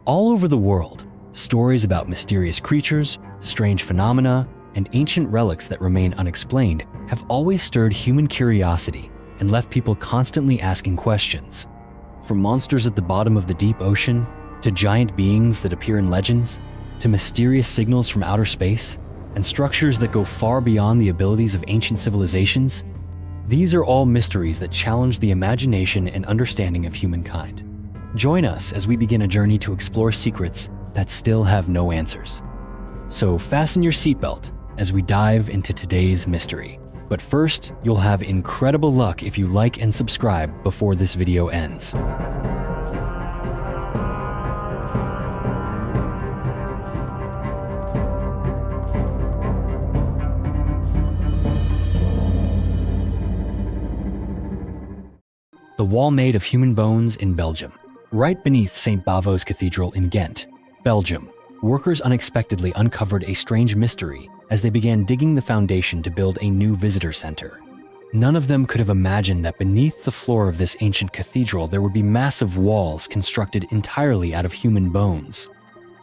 All over the world, stories about mysterious creatures, strange phenomena, and ancient relics that remain unexplained have always stirred human curiosity and left people constantly asking questions. From monsters at the bottom of the deep ocean, to giant beings that appear in legends, to mysterious signals from outer space, and structures that go far beyond the abilities of ancient civilizations, these are all mysteries that challenge the imagination and understanding of humankind. Join us as we begin a journey to explore secrets that still have no answers. So fasten your seatbelt as we dive into today's mystery. But first, you'll have incredible luck if you like and subscribe before this video ends. The wall made of human bones in Belgium. Right beneath St. Bavo's Cathedral in Ghent, Belgium, workers unexpectedly uncovered a strange mystery as they began digging the foundation to build a new visitor center. None of them could have imagined that beneath the floor of this ancient cathedral there would be massive walls constructed entirely out of human bones.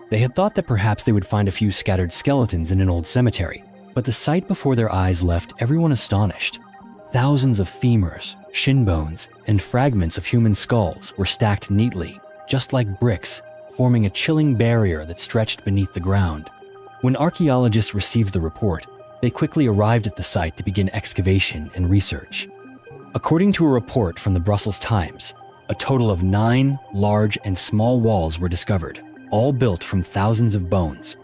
They had thought that perhaps they would find a few scattered skeletons in an old cemetery, but the sight before their eyes left everyone astonished. Thousands of femurs, shin bones, and fragments of human skulls were stacked neatly, just like bricks, forming a chilling barrier that stretched beneath the ground. When archaeologists received the report, they quickly arrived at the site to begin excavation and research. According to a report from the Brussels Times, a total of 9 large and small walls were discovered, all built from thousands of bones.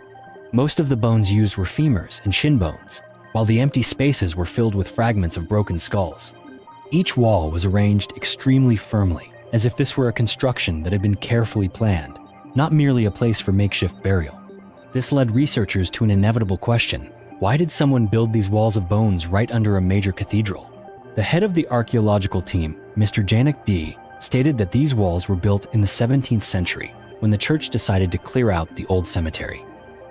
Most of the bones used were femurs and shin bones, while the empty spaces were filled with fragments of broken skulls. Each wall was arranged extremely firmly, as if this were a construction that had been carefully planned, not merely a place for makeshift burial. This led researchers to an inevitable question: why did someone build these walls of bones right under a major cathedral? The head of the archaeological team, Mr. Janik D., stated that these walls were built in the 17th century when the church decided to clear out the old cemetery.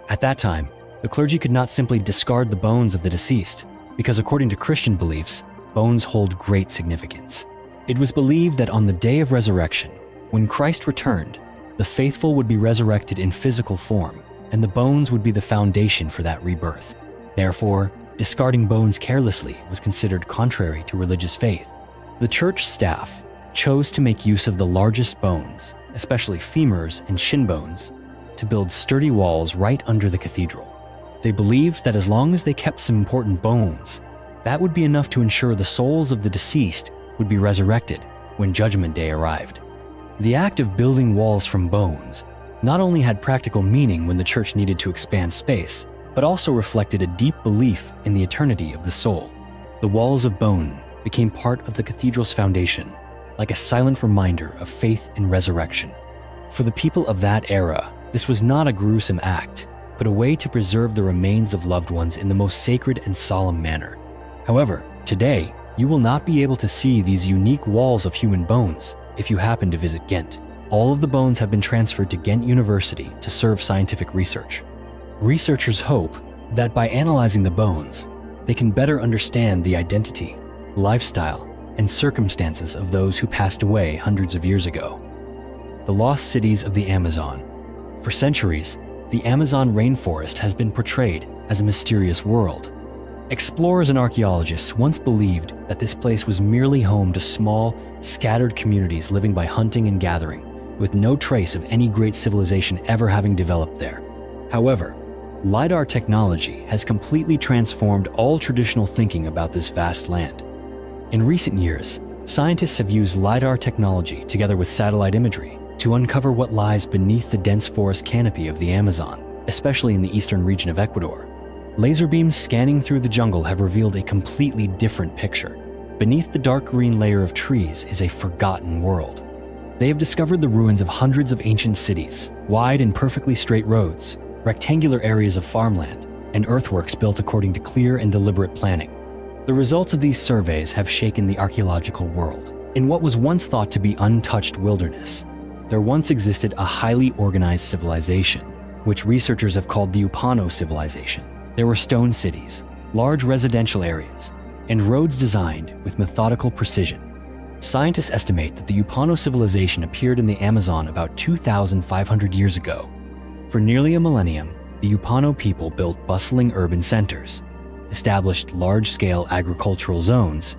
At that time, the clergy could not simply discard the bones of the deceased, because according to Christian beliefs, bones hold great significance. It was believed that on the day of resurrection, when Christ returned, the faithful would be resurrected in physical form, and the bones would be the foundation for that rebirth. Therefore, discarding bones carelessly was considered contrary to religious faith. The church staff chose to make use of the largest bones, especially femurs and shin bones, to build sturdy walls right under the cathedral. They believed that as long as they kept some important bones, that would be enough to ensure the souls of the deceased would be resurrected when Judgment Day arrived. The act of building walls from bones not only had practical meaning when the church needed to expand space, but also reflected a deep belief in the eternity of the soul. The walls of bone became part of the cathedral's foundation, like a silent reminder of faith in resurrection. For the people of that era, this was not a gruesome act, but a way to preserve the remains of loved ones in the most sacred and solemn manner. However, today, you will not be able to see these unique walls of human bones if you happen to visit Ghent. All of the bones have been transferred to Ghent University to serve scientific research. Researchers hope that by analyzing the bones, they can better understand the identity, lifestyle, and circumstances of those who passed away hundreds of years ago. The lost cities of the Amazon. For centuries, the Amazon rainforest has been portrayed as a mysterious world. Explorers and archaeologists once believed that this place was merely home to small, scattered communities living by hunting and gathering, with no trace of any great civilization ever having developed there. However, LiDAR technology has completely transformed all traditional thinking about this vast land. In recent years, scientists have used LiDAR technology together with satellite imagery to uncover what lies beneath the dense forest canopy of the Amazon, especially in the eastern region of Ecuador. Laser beams scanning through the jungle have revealed a completely different picture. Beneath the dark green layer of trees is a forgotten world. They have discovered the ruins of hundreds of ancient cities, wide and perfectly straight roads, rectangular areas of farmland, and earthworks built according to clear and deliberate planning. The results of these surveys have shaken the archaeological world. In what was once thought to be untouched wilderness, there once existed a highly organized civilization, which researchers have called the Oumuamua civilization. There were stone cities, large residential areas, and roads designed with methodical precision. Scientists estimate that the Upano civilization appeared in the Amazon about 2,500 years ago. For nearly a millennium, the Upano people built bustling urban centers, established large-scale agricultural zones,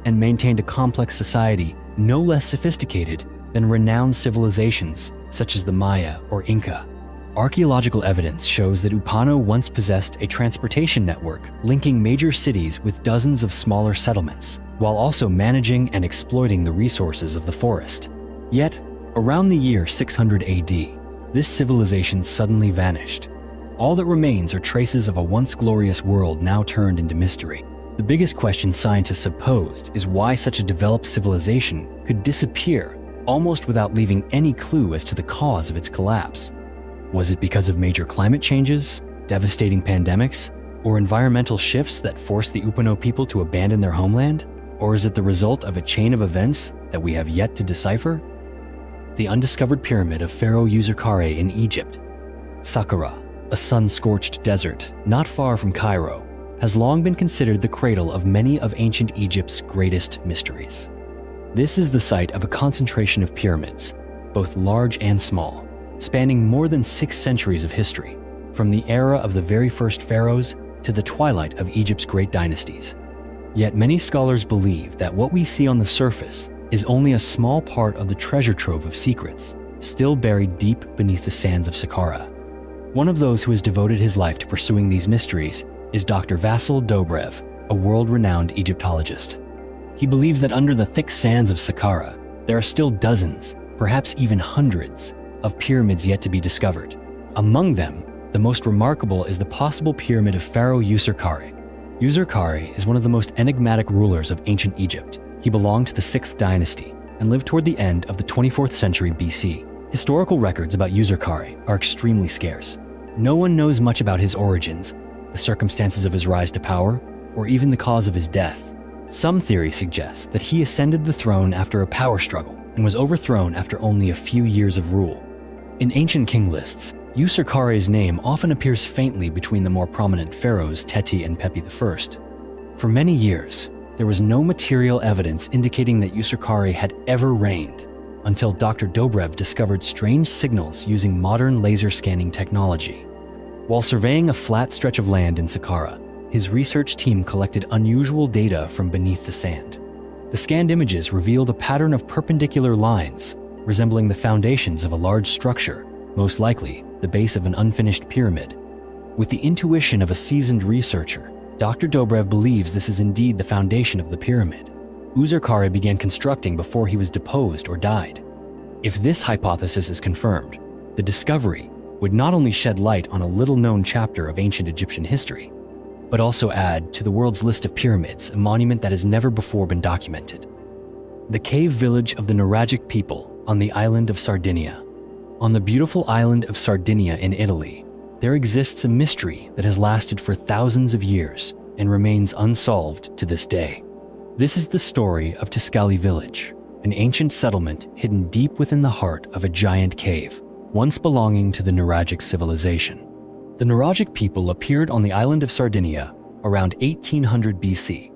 and maintained a complex society no less sophisticated than renowned civilizations such as the Maya or Inca. Archaeological evidence shows that Upano once possessed a transportation network linking major cities with dozens of smaller settlements, while also managing and exploiting the resources of the forest. Yet, around the year 600 AD, this civilization suddenly vanished. All that remains are traces of a once glorious world now turned into mystery. The biggest question scientists have posed is why such a developed civilization could disappear almost without leaving any clue as to the cause of its collapse. Was it because of major climate changes, devastating pandemics, or environmental shifts that forced the Upano people to abandon their homeland? Or is it the result of a chain of events that we have yet to decipher? The undiscovered pyramid of Pharaoh Yuskari in Egypt. Saqqara, a sun-scorched desert not far from Cairo, has long been considered the cradle of many of ancient Egypt's greatest mysteries. This is the site of a concentration of pyramids, both large and small, spanning more than 6 centuries of history, from the era of the very first pharaohs to the twilight of Egypt's great dynasties. Yet many scholars believe that what we see on the surface is only a small part of the treasure trove of secrets still buried deep beneath the sands of Saqqara. One of those who has devoted his life to pursuing these mysteries is Dr. Vasyl Dobrev, a world-renowned Egyptologist. He believes that under the thick sands of Saqqara, there are still dozens, perhaps even hundreds, of pyramids yet to be discovered. Among them, the most remarkable is the possible pyramid of Pharaoh Yuskari. Yuskari is one of the most enigmatic rulers of ancient Egypt. He belonged to the 6th dynasty and lived toward the end of the 24th century BC. Historical records about Yuskari are extremely scarce. No one knows much about his origins, the circumstances of his rise to power, or even the cause of his death. Some theories suggest that he ascended the throne after a power struggle and was overthrown after only a few years of rule. In ancient king lists, Yuskari's name often appears faintly between the more prominent pharaohs Teti and Pepi I. For many years, there was no material evidence indicating that Yuskari had ever reigned, until Dr. Dobrev discovered strange signals using modern laser scanning technology. While surveying a flat stretch of land in Saqqara, his research team collected unusual data from beneath the sand. The scanned images revealed a pattern of perpendicular lines resembling the foundations of a large structure, most likely the base of an unfinished pyramid. With the intuition of a seasoned researcher, Dr. Dobrev believes this is indeed the foundation of the pyramid. Yuskari began constructing before he was deposed or died. If this hypothesis is confirmed, the discovery would not only shed light on a little-known chapter of ancient Egyptian history, but also add to the world's list of pyramids a monument that has never before been documented. The cave village of the Nuragic people on the island of Sardinia. On the beautiful island of Sardinia in Italy, there exists a mystery that has lasted for thousands of years and remains unsolved to this day. This is the story of Tiscali village, an ancient settlement hidden deep within the heart of a giant cave, once belonging to the Nuragic civilization. The Nuragic people appeared on the island of Sardinia around 1800 BC.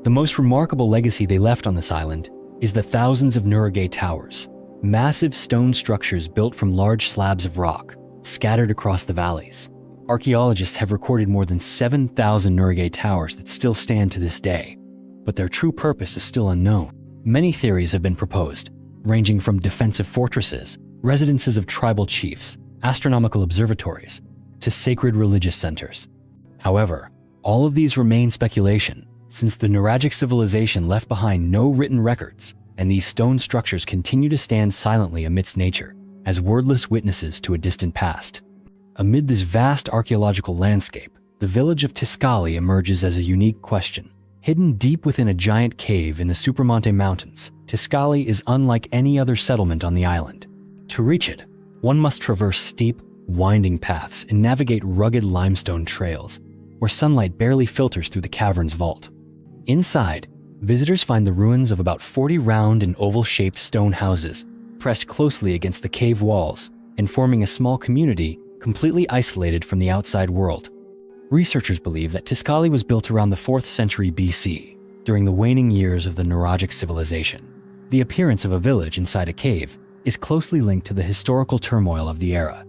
The most remarkable legacy they left on this island is the thousands of Nuragic towers, massive stone structures built from large slabs of rock, scattered across the valleys. Archaeologists have recorded more than 7,000 Nuragic towers that still stand to this day, but their true purpose is still unknown. Many theories have been proposed, ranging from defensive fortresses, residences of tribal chiefs, astronomical observatories, to sacred religious centers. However, all of these remain speculation, since the Nuragic civilization left behind no written records, and these stone structures continue to stand silently amidst nature, as wordless witnesses to a distant past. Amid this vast archaeological landscape, the village of Tiscali emerges as a unique question. Hidden deep within a giant cave in the Supramonte Mountains, Tiscali is unlike any other settlement on the island. To reach it, one must traverse steep, winding paths and navigate rugged limestone trails, where sunlight barely filters through the cavern's vault. Inside, visitors find the ruins of about 40 round and oval-shaped stone houses, pressed closely against the cave walls and forming a small community completely isolated from the outside world. Researchers believe that Tiscali was built around the 4th century BC, during the waning years of the Nuragic civilization. The appearance of a village inside a cave is closely linked to the historical turmoil of the era.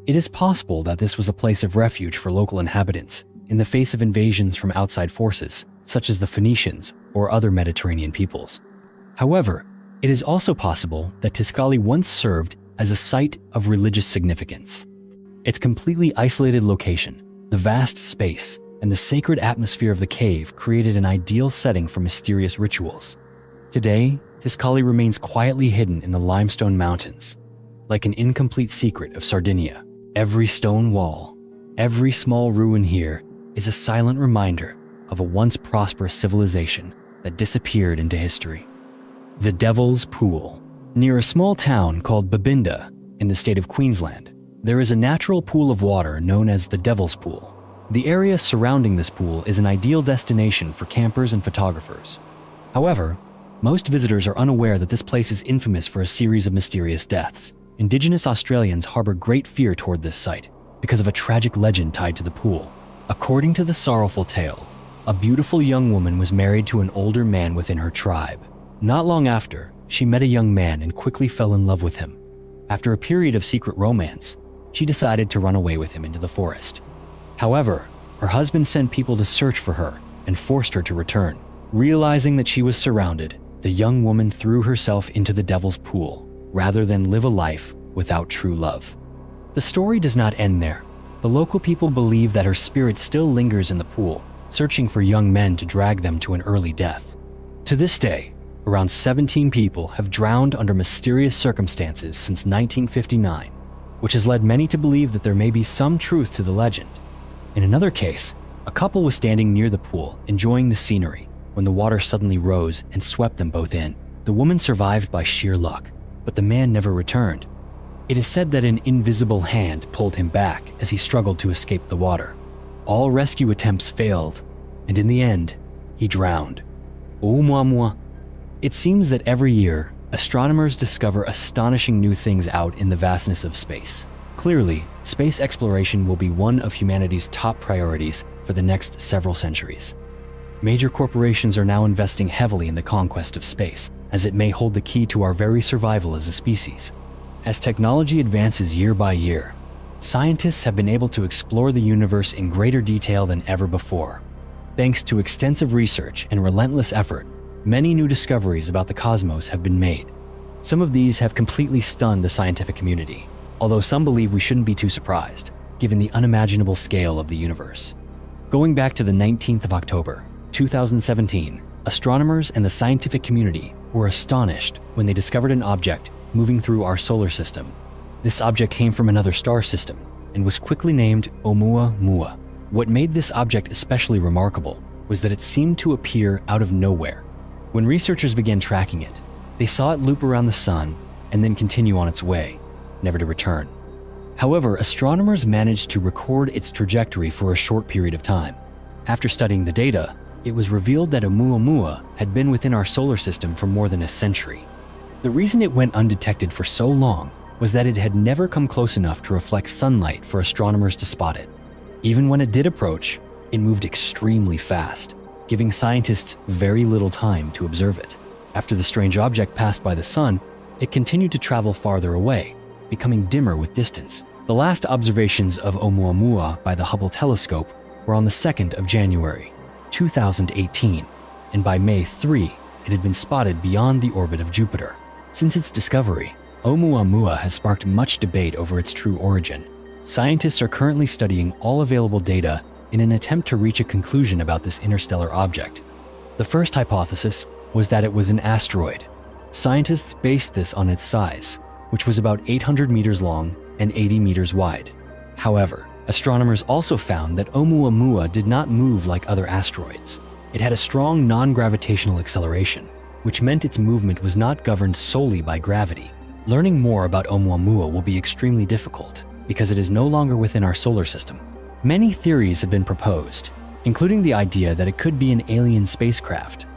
It is possible that this was a place of refuge for local inhabitants in the face of invasions from outside forces, such as the Phoenicians or other Mediterranean peoples. However, it is also possible that Tiscali once served as a site of religious significance. Its completely isolated location, the vast space, and the sacred atmosphere of the cave created an ideal setting for mysterious rituals. Today, Tiscali remains quietly hidden in the limestone mountains, like an incomplete secret of Sardinia. Every stone wall, every small ruin here is a silent reminder of a once prosperous civilization that disappeared into history. The Devil's Pool. Near a small town called Babinda in the state of Queensland, there is a natural pool of water known as the Devil's Pool. The area surrounding this pool is an ideal destination for campers and photographers. However, most visitors are unaware that this place is infamous for a series of mysterious deaths. Indigenous Australians harbor great fear toward this site because of a tragic legend tied to the pool. According to the sorrowful tale, a beautiful young woman was married to an older man within her tribe. Not long after, she met a young man and quickly fell in love with him. After a period of secret romance, she decided to run away with him into the forest. However, her husband sent people to search for her and forced her to return. Realizing that she was surrounded, the young woman threw herself into the Devil's Pool rather than live a life without true love. The story does not end there. The local people believe that her spirit still lingers in the pool, searching for young men to drag them to an early death. To this day, around 17 people have drowned under mysterious circumstances since 1959, which has led many to believe that there may be some truth to the legend. In another case, a couple was standing near the pool, enjoying the scenery, when the water suddenly rose and swept them both in. The woman survived by sheer luck, but the man never returned. It is said that an invisible hand pulled him back as he struggled to escape the water. All rescue attempts failed, and in the end, he drowned. Oumuamua. It seems that every year, astronomers discover astonishing new things out in the vastness of space. Clearly, space exploration will be one of humanity's top priorities for the next several centuries. Major corporations are now investing heavily in the conquest of space, as it may hold the key to our very survival as a species. As technology advances year by year, scientists have been able to explore the universe in greater detail than ever before. Thanks to extensive research and relentless effort, many new discoveries about the cosmos have been made. Some of these have completely stunned the scientific community, although some believe we shouldn't be too surprised, given the unimaginable scale of the universe. Going back to the 19th of October, 2017, astronomers and the scientific community were astonished when they discovered an object moving through our solar system. This object came from another star system and was quickly named Oumuamua. What made this object especially remarkable was that it seemed to appear out of nowhere. When researchers began tracking it, they saw it loop around the sun and then continue on its way, never to return. However, astronomers managed to record its trajectory for a short period of time. After studying the data, it was revealed that Oumuamua had been within our solar system for more than a century. The reason it went undetected for so long was that it had never come close enough to reflect sunlight for astronomers to spot it. Even when it did approach, it moved extremely fast, giving scientists very little time to observe it. After the strange object passed by the sun, it continued to travel farther away, becoming dimmer with distance. The last observations of Oumuamua by the Hubble telescope were on the 2nd of January, 2018, and by May 3, it had been spotted beyond the orbit of Jupiter. Since its discovery, Oumuamua has sparked much debate over its true origin. Scientists are currently studying all available data in an attempt to reach a conclusion about this interstellar object. The first hypothesis was that it was an asteroid. Scientists based this on its size, which was about 800 meters long and 80 meters wide. However, astronomers also found that Oumuamua did not move like other asteroids. It had a strong non-gravitational acceleration, which meant its movement was not governed solely by gravity. Learning more about Oumuamua will be extremely difficult because it is no longer within our solar system. Many theories have been proposed, including the idea that it could be an alien spacecraft.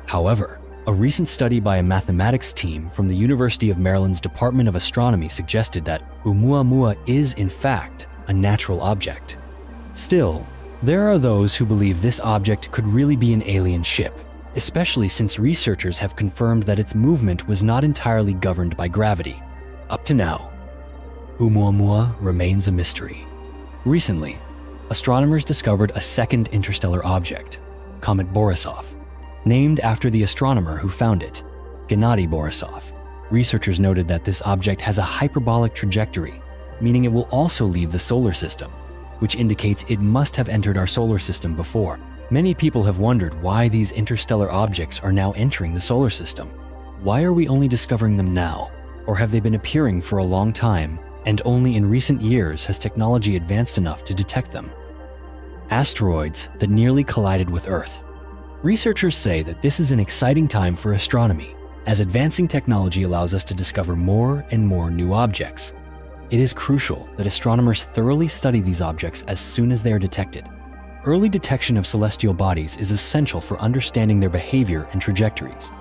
However, a recent study by a mathematics team from the University of Maryland's Department of Astronomy suggested that Oumuamua is, in fact, a natural object. Still, there are those who believe this object could really be an alien ship, especially since researchers have confirmed that its movement was not entirely governed by gravity. Up to now, Oumuamua remains a mystery. Recently, astronomers discovered a second interstellar object, Comet Borisov, named after the astronomer who found it, Gennady Borisov. Researchers noted that this object has a hyperbolic trajectory, meaning it will also leave the solar system, which indicates it must have entered our solar system before. Many people have wondered why these interstellar objects are now entering the solar system. Why are we only discovering them now? Or have they been appearing for a long time, and only in recent years has technology advanced enough to detect them? Asteroids that nearly collided with Earth. Researchers say that this is an exciting time for astronomy, as advancing technology allows us to discover more and more new objects. It is crucial that astronomers thoroughly study these objects as soon as they are detected. Early detection of celestial bodies is essential for understanding their behavior and trajectories.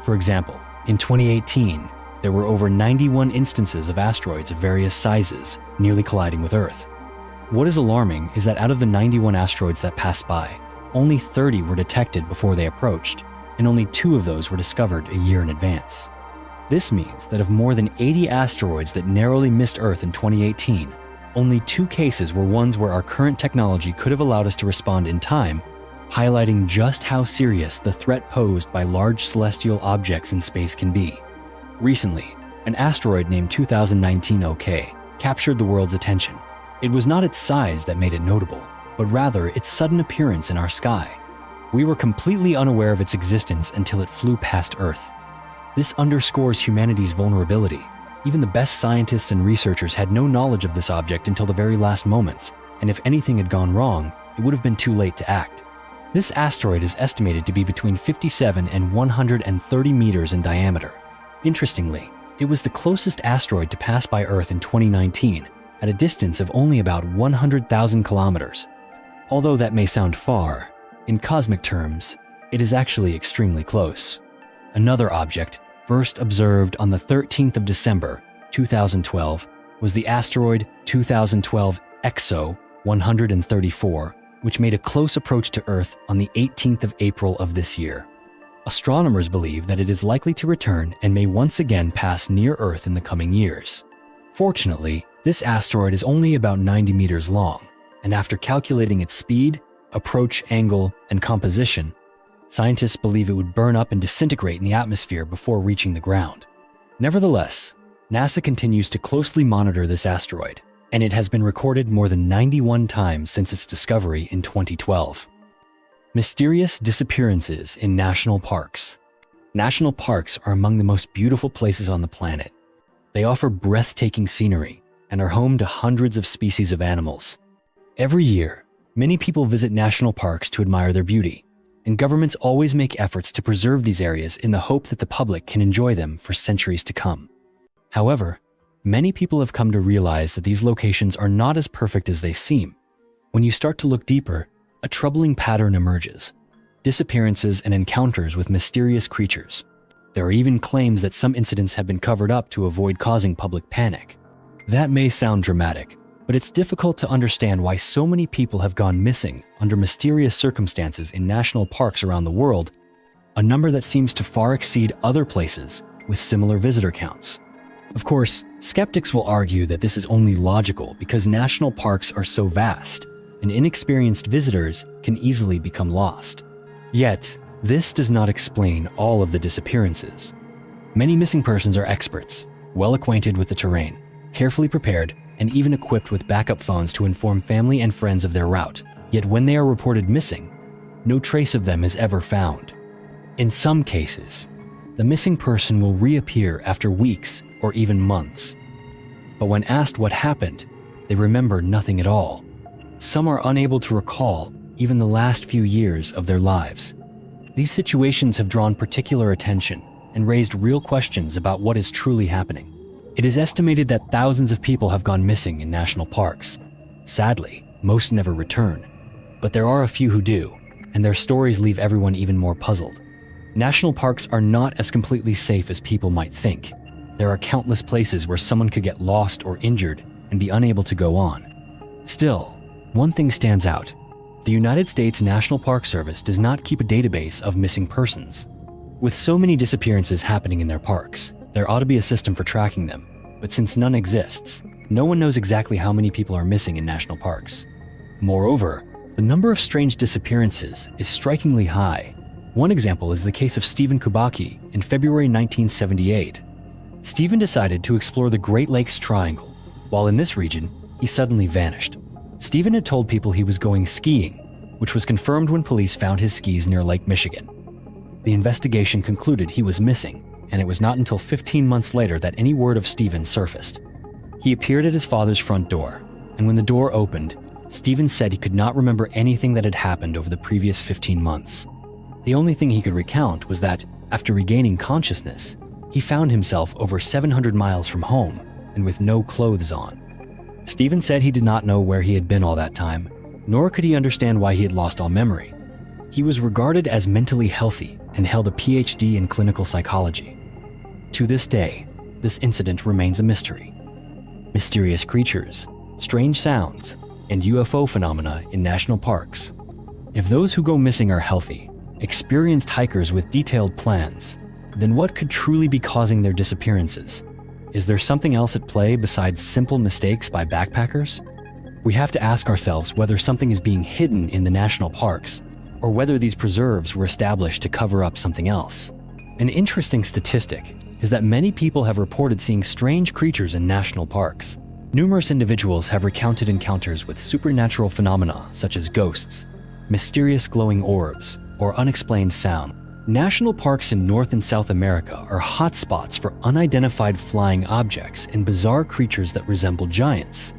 For example, in 2018, there were over 91 instances of asteroids of various sizes nearly colliding with Earth. What is alarming is that out of the 91 asteroids that passed by, only 30 were detected before they approached, and only 2 of those were discovered a year in advance. This means that of more than 80 asteroids that narrowly missed Earth in 2018, only 2 cases were ones where our current technology could have allowed us to respond in time, highlighting just how serious the threat posed by large celestial objects in space can be. Recently, an asteroid named 2019 OK captured the world's attention. It was not its size that made it notable, but rather its sudden appearance in our sky. We were completely unaware of its existence until it flew past Earth. This underscores humanity's vulnerability. Even the best scientists and researchers had no knowledge of this object until the very last moments, and if anything had gone wrong, it would have been too late to act. This asteroid is estimated to be between 57 and 130 meters in diameter. Interestingly, it was the closest asteroid to pass by Earth in 2019, at a distance of only about 100,000 kilometers. Although that may sound far, in cosmic terms, it is actually extremely close. Another object, first observed on the 13th of December, 2012, was the asteroid 2012 EXO 134, which made a close approach to Earth on the 18th of April of this year. Astronomers believe that it is likely to return and may once again pass near Earth in the coming years. Fortunately, this asteroid is only about 90 meters long, and after calculating its speed, approach angle, and composition, scientists believe it would burn up and disintegrate in the atmosphere before reaching the ground. Nevertheless, NASA continues to closely monitor this asteroid, and it has been recorded more than 91 times since its discovery in 2012. Mysterious disappearances in national parks. National parks are among the most beautiful places on the planet. They offer breathtaking scenery and are home to hundreds of species of animals. Every year, many people visit national parks to admire their beauty, and governments always make efforts to preserve these areas in the hope that the public can enjoy them for centuries to come. However, many people have come to realize that these locations are not as perfect as they seem. When you start to look deeper, a troubling pattern emerges: disappearances and encounters with mysterious creatures. There are even claims that some incidents have been covered up to avoid causing public panic. That may sound dramatic, but it's difficult to understand why so many people have gone missing under mysterious circumstances in national parks around the world, a number that seems to far exceed other places with similar visitor counts. Of course, skeptics will argue that this is only logical because national parks are so vast, and inexperienced visitors can easily become lost. Yet, this does not explain all of the disappearances. Many missing persons are experts, well acquainted with the terrain, carefully prepared, and even equipped with backup phones to inform family and friends of their route. Yet when they are reported missing, no trace of them is ever found. In some cases, the missing person will reappear after weeks or even months. But when asked what happened, they remember nothing at all. Some are unable to recall even the last few years of their lives. These situations have drawn particular attention and raised real questions about what is truly happening. It is estimated that thousands of people have gone missing in national parks. Sadly, most never return, but there are a few who do, and their stories leave everyone even more puzzled. National parks are not as completely safe as people might think. There are countless places where someone could get lost or injured and be unable to go on. Still, one thing stands out: the United States National Park Service does not keep a database of missing persons. With so many disappearances happening in their parks, there ought to be a system for tracking them, but since none exists, no one knows exactly how many people are missing in national parks. Moreover, the number of strange disappearances is strikingly high. One example is the case of Stephen Kubacki in February 1978. Stephen decided to explore the Great Lakes Triangle. While in this region, he suddenly vanished. Stephen had told people he was going skiing, which was confirmed when police found his skis near Lake Michigan. The investigation concluded he was missing, and it was not until 15 months later that any word of Stephen surfaced. He appeared at his father's front door, and when the door opened, Stephen said he could not remember anything that had happened over the previous 15 months. The only thing he could recount was that, after regaining consciousness, he found himself over 700 miles from home and with no clothes on. Stephen said he did not know where he had been all that time, nor could he understand why he had lost all memory. He was regarded as mentally healthy and held a PhD in clinical psychology. To this day, this incident remains a mystery. Mysterious creatures, strange sounds, and UFO phenomena in national parks. If those who go missing are healthy, experienced hikers with detailed plans, then what could truly be causing their disappearances? Is there something else at play besides simple mistakes by backpackers? We have to ask ourselves whether something is being hidden in the national parks, or whether these preserves were established to cover up something else. An interesting statistic is that many people have reported seeing strange creatures in national parks. Numerous individuals have recounted encounters with supernatural phenomena such as ghosts, mysterious glowing orbs, or unexplained sound. National parks in North and South America are hotspots for unidentified flying objects and bizarre creatures that resemble giants.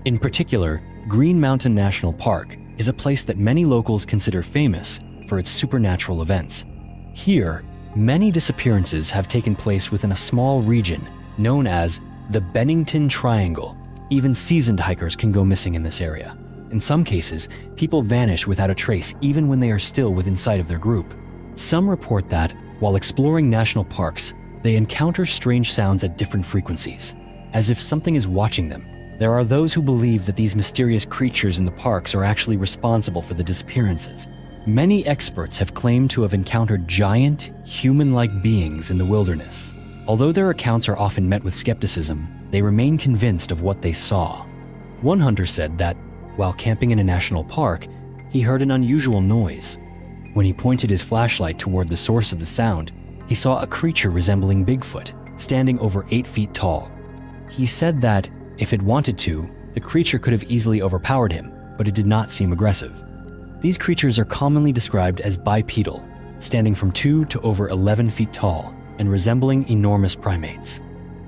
In particular, Green Mountain National Park is a place that many locals consider famous for its supernatural events. Here, many disappearances have taken place within a small region known as the Bennington Triangle. Even seasoned hikers can go missing in this area. In some cases, people vanish without a trace even when they are still within sight of their group. Some report that, while exploring national parks, they encounter strange sounds at different frequencies, as if something is watching them. There are those who believe that these mysterious creatures in the parks are actually responsible for the disappearances. Many experts have claimed to have encountered giant, human-like beings in the wilderness. Although their accounts are often met with skepticism, they remain convinced of what they saw. One hunter said that, while camping in a national park, he heard an unusual noise. When he pointed his flashlight toward the source of the sound, he saw a creature resembling Bigfoot, standing over 8 feet tall. He said that, if it wanted to, the creature could have easily overpowered him, but it did not seem aggressive. These creatures are commonly described as bipedal, standing from 2 to over 11 feet tall, and resembling enormous primates.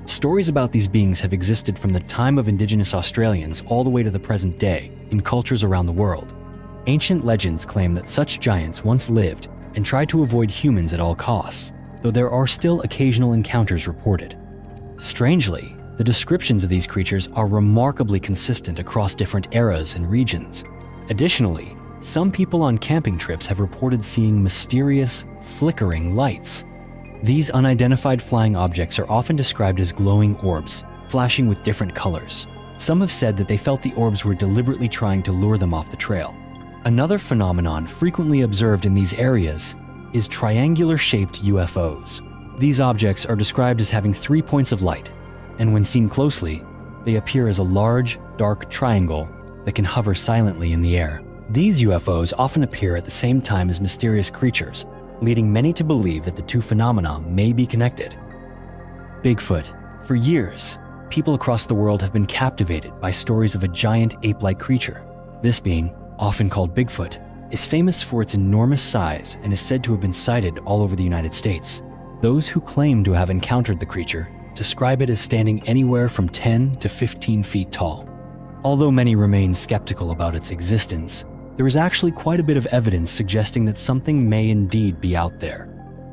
Stories about these beings have existed from the time of indigenous Australians all the way to the present day in cultures around the world. Ancient legends claim that such giants once lived and tried to avoid humans at all costs, though there are still occasional encounters reported. Strangely, the descriptions of these creatures are remarkably consistent across different eras and regions. Additionally, some people on camping trips have reported seeing mysterious, flickering lights. These unidentified flying objects are often described as glowing orbs, flashing with different colors. Some have said that they felt the orbs were deliberately trying to lure them off the trail. Another phenomenon frequently observed in these areas is triangular-shaped UFOs. These objects are described as having 3 points of light, and when seen closely, they appear as a large, dark triangle that can hover silently in the air. These UFOs often appear at the same time as mysterious creatures, leading many to believe that the two phenomena may be connected. Bigfoot. For years, people across the world have been captivated by stories of a giant ape-like creature. This being, often called Bigfoot, is famous for its enormous size and is said to have been sighted all over the United States. Those who claim to have encountered the creature describe it as standing anywhere from 10 to 15 feet tall. Although many remain skeptical about its existence, there is actually quite a bit of evidence suggesting that something may indeed be out there.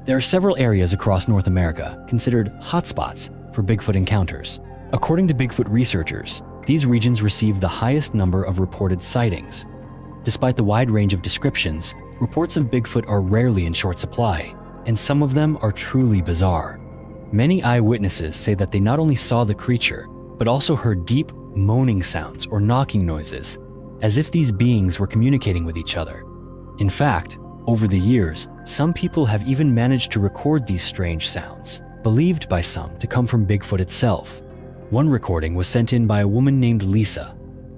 There are several areas across North America considered hotspots for Bigfoot encounters. According to Bigfoot researchers, these regions receive the highest number of reported sightings. Despite the wide range of descriptions, reports of Bigfoot are rarely in short supply, and some of them are truly bizarre. Many eyewitnesses say that they not only saw the creature, but also heard deep moaning sounds or knocking noises, as if these beings were communicating with each other. In fact, over the years, some people have even managed to record these strange sounds, believed by some to come from Bigfoot itself. One recording was sent in by a woman named Lisa.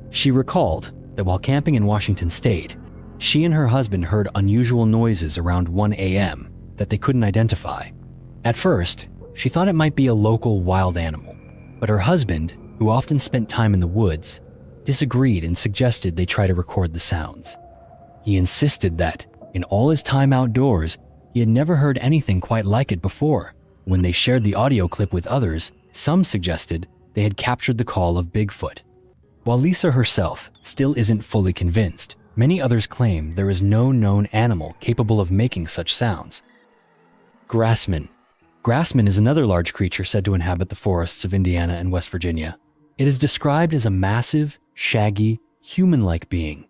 She recalled that while camping in Washington State, she and her husband heard unusual noises around 1 a.m. that they couldn't identify. At first, she thought it might be a local wild animal, but her husband, who often spent time in the woods, disagreed and suggested they try to record the sounds. He insisted that, in all his time outdoors, he had never heard anything quite like it before. When they shared the audio clip with others, some suggested they had captured the call of Bigfoot. While Lisa herself still isn't fully convinced, many others claim there is no known animal capable of making such sounds. Grassman. Grassman is another large creature said to inhabit the forests of Indiana and West Virginia. It is described as a massive, shaggy, human-like being.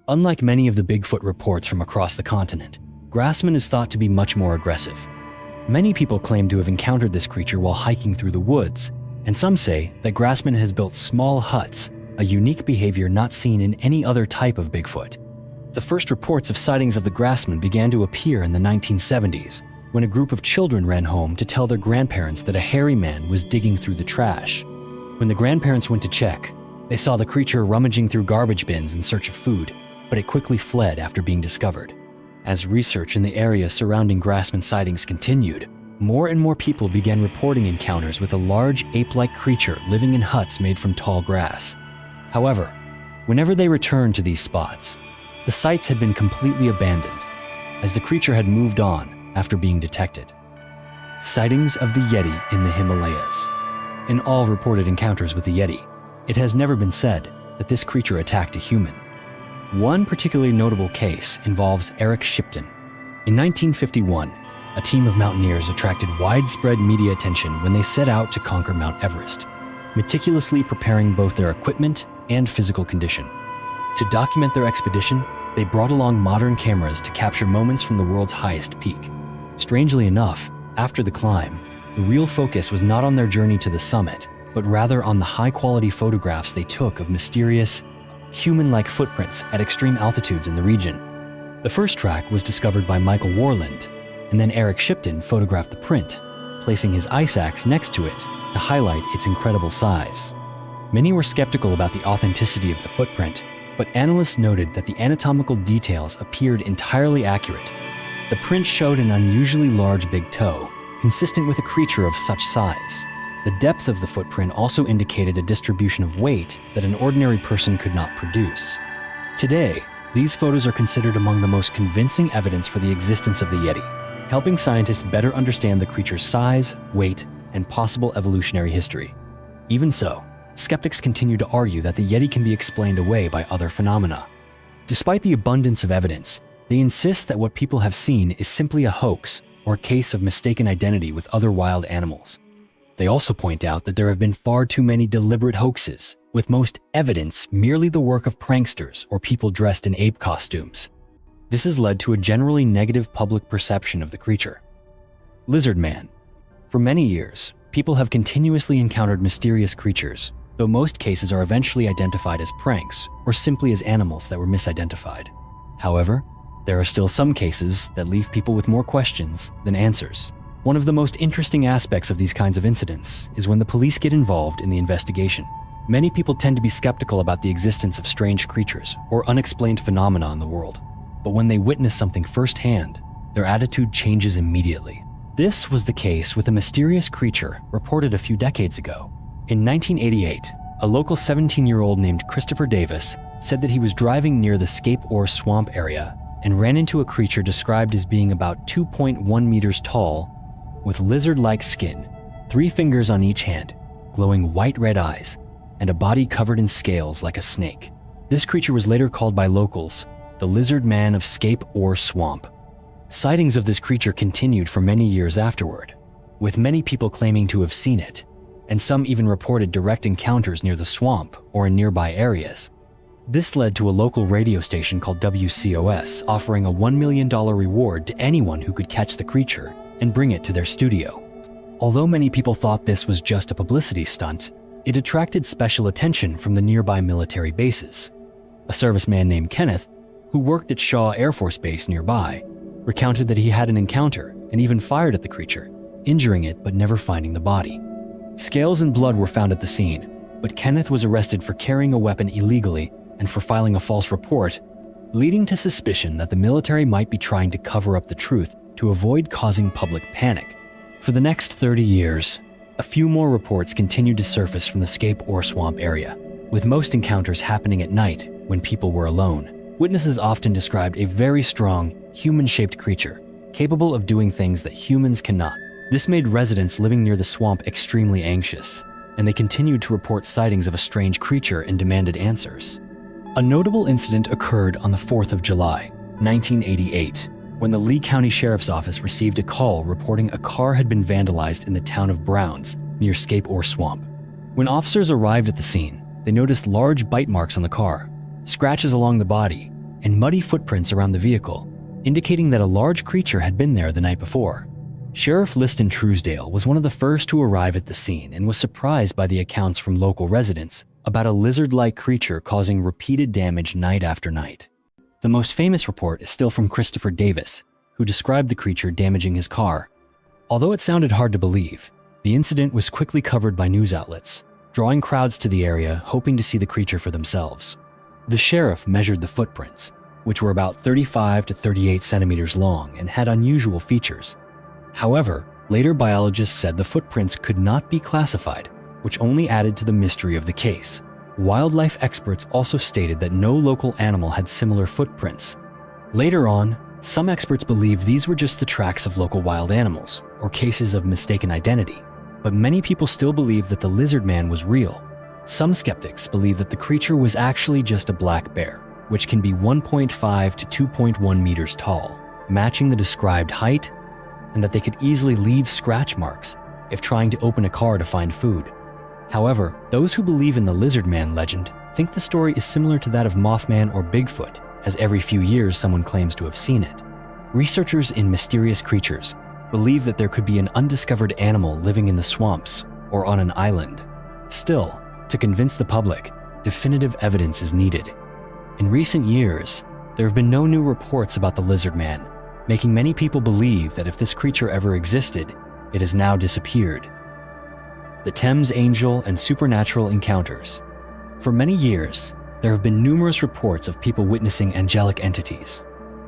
Unlike many of the Bigfoot reports from across the continent, Grassman is thought to be much more aggressive. Many people claim to have encountered this creature while hiking through the woods, and some say that Grassman has built small huts, a unique behavior not seen in any other type of Bigfoot. The first reports of sightings of the Grassman began to appear in the 1970s, when a group of children ran home to tell their grandparents that a hairy man was digging through the trash. When the grandparents went to check, they saw the creature rummaging through garbage bins in search of food, but it quickly fled after being discovered. As research in the area surrounding Grassman sightings continued, more and more people began reporting encounters with a large ape-like creature living in huts made from tall grass. However, whenever they returned to these spots, the sites had been completely abandoned, as the creature had moved on after being detected. Sightings of the Yeti in the Himalayas. In all reported encounters with the Yeti, it has never been said that this creature attacked a human. One particularly notable case involves Eric Shipton. In 1951, a team of mountaineers attracted widespread media attention when they set out to conquer Mount Everest, meticulously preparing both their equipment and physical condition. To document their expedition, they brought along modern cameras to capture moments from the world's highest peak. Strangely enough, after the climb, the real focus was not on their journey to the summit, but rather on the high-quality photographs they took of mysterious, human-like footprints at extreme altitudes in the region. The first track was discovered by Michael Warland, and then Eric Shipton photographed the print, placing his ice axe next to it to highlight its incredible size. Many were skeptical about the authenticity of the footprint, but analysts noted that the anatomical details appeared entirely accurate. The print showed an unusually large big toe, consistent with a creature of such size. The depth of the footprint also indicated a distribution of weight that an ordinary person could not produce. Today, these photos are considered among the most convincing evidence for the existence of the Yeti, helping scientists better understand the creature's size, weight, and possible evolutionary history. Even so, skeptics continue to argue that the Yeti can be explained away by other phenomena. Despite the abundance of evidence, they insist that what people have seen is simply a hoax or a case of mistaken identity with other wild animals. They also point out that there have been far too many deliberate hoaxes, with most evidence merely the work of pranksters or people dressed in ape costumes. This has led to a generally negative public perception of the creature. Lizard Man. For many years, people have continuously encountered mysterious creatures, though most cases are eventually identified as pranks or simply as animals that were misidentified. However, there are still some cases that leave people with more questions than answers. One of the most interesting aspects of these kinds of incidents is when the police get involved in the investigation. Many people tend to be skeptical about the existence of strange creatures or unexplained phenomena in the world. But when they witness something firsthand, their attitude changes immediately. This was the case with a mysterious creature reported a few decades ago. In 1988, a local 17-year-old named Christopher Davis said that he was driving near the Scape Ore Swamp area and ran into a creature described as being about 2.1 meters tall, with lizard-like skin, 3 fingers on each hand, glowing white-red eyes, and a body covered in scales like a snake. This creature was later called by locals the Lizard Man of Scape Ore Swamp. Sightings of this creature continued for many years afterward, with many people claiming to have seen it, and some even reported direct encounters near the swamp or in nearby areas. This led to a local radio station called WCOS offering a $1 million reward to anyone who could catch the creature and bring it to their studio. Although many people thought this was just a publicity stunt, it attracted special attention from the nearby military bases. A serviceman named Kenneth, who worked at Shaw Air Force Base nearby, recounted that he had an encounter and even fired at the creature, injuring it but never finding the body. Scales and blood were found at the scene, but Kenneth was arrested for carrying a weapon illegally and for filing a false report, leading to suspicion that the military might be trying to cover up the truth to avoid causing public panic. For the next 30 years, a few more reports continued to surface from the Scape Ore Swamp area, with most encounters happening at night when people were alone. Witnesses often described a very strong, human-shaped creature, capable of doing things that humans cannot. This made residents living near the swamp extremely anxious, and they continued to report sightings of a strange creature and demanded answers. A notable incident occurred on the 4th of July, 1988, when the Lee County Sheriff's Office received a call reporting a car had been vandalized in the town of Browns, near Scape Ore Swamp. When officers arrived at the scene, they noticed large bite marks on the car, scratches along the body, and muddy footprints around the vehicle, indicating that a large creature had been there the night before. Sheriff Liston Truesdale was one of the first to arrive at the scene and was surprised by the accounts from local residents about a lizard-like creature causing repeated damage night after night. The most famous report is still from Christopher Davis, who described the creature damaging his car. Although it sounded hard to believe, the incident was quickly covered by news outlets, drawing crowds to the area hoping to see the creature for themselves. The sheriff measured the footprints, which were about 35 to 38 centimeters long and had unusual features. However, later biologists said the footprints could not be classified, which only added to the mystery of the case. Wildlife experts also stated that no local animal had similar footprints. Later on, some experts believed these were just the tracks of local wild animals, or cases of mistaken identity. But many people still believe that the lizard man was real. Some skeptics believe that the creature was actually just a black bear, which can be 1.5 to 2.1 meters tall, matching the described height, and that they could easily leave scratch marks if trying to open a car to find food. However, those who believe in the lizard man legend think the story is similar to that of Mothman or Bigfoot, as every few years someone claims to have seen it. Researchers in mysterious creatures believe that there could be an undiscovered animal living in the swamps or on an island. Still, to convince the public, definitive evidence is needed. In recent years, there have been no new reports about the lizard man, making many people believe that if this creature ever existed, it has now disappeared. The Temps Angel and Supernatural Encounters. For many years, there have been numerous reports of people witnessing angelic entities.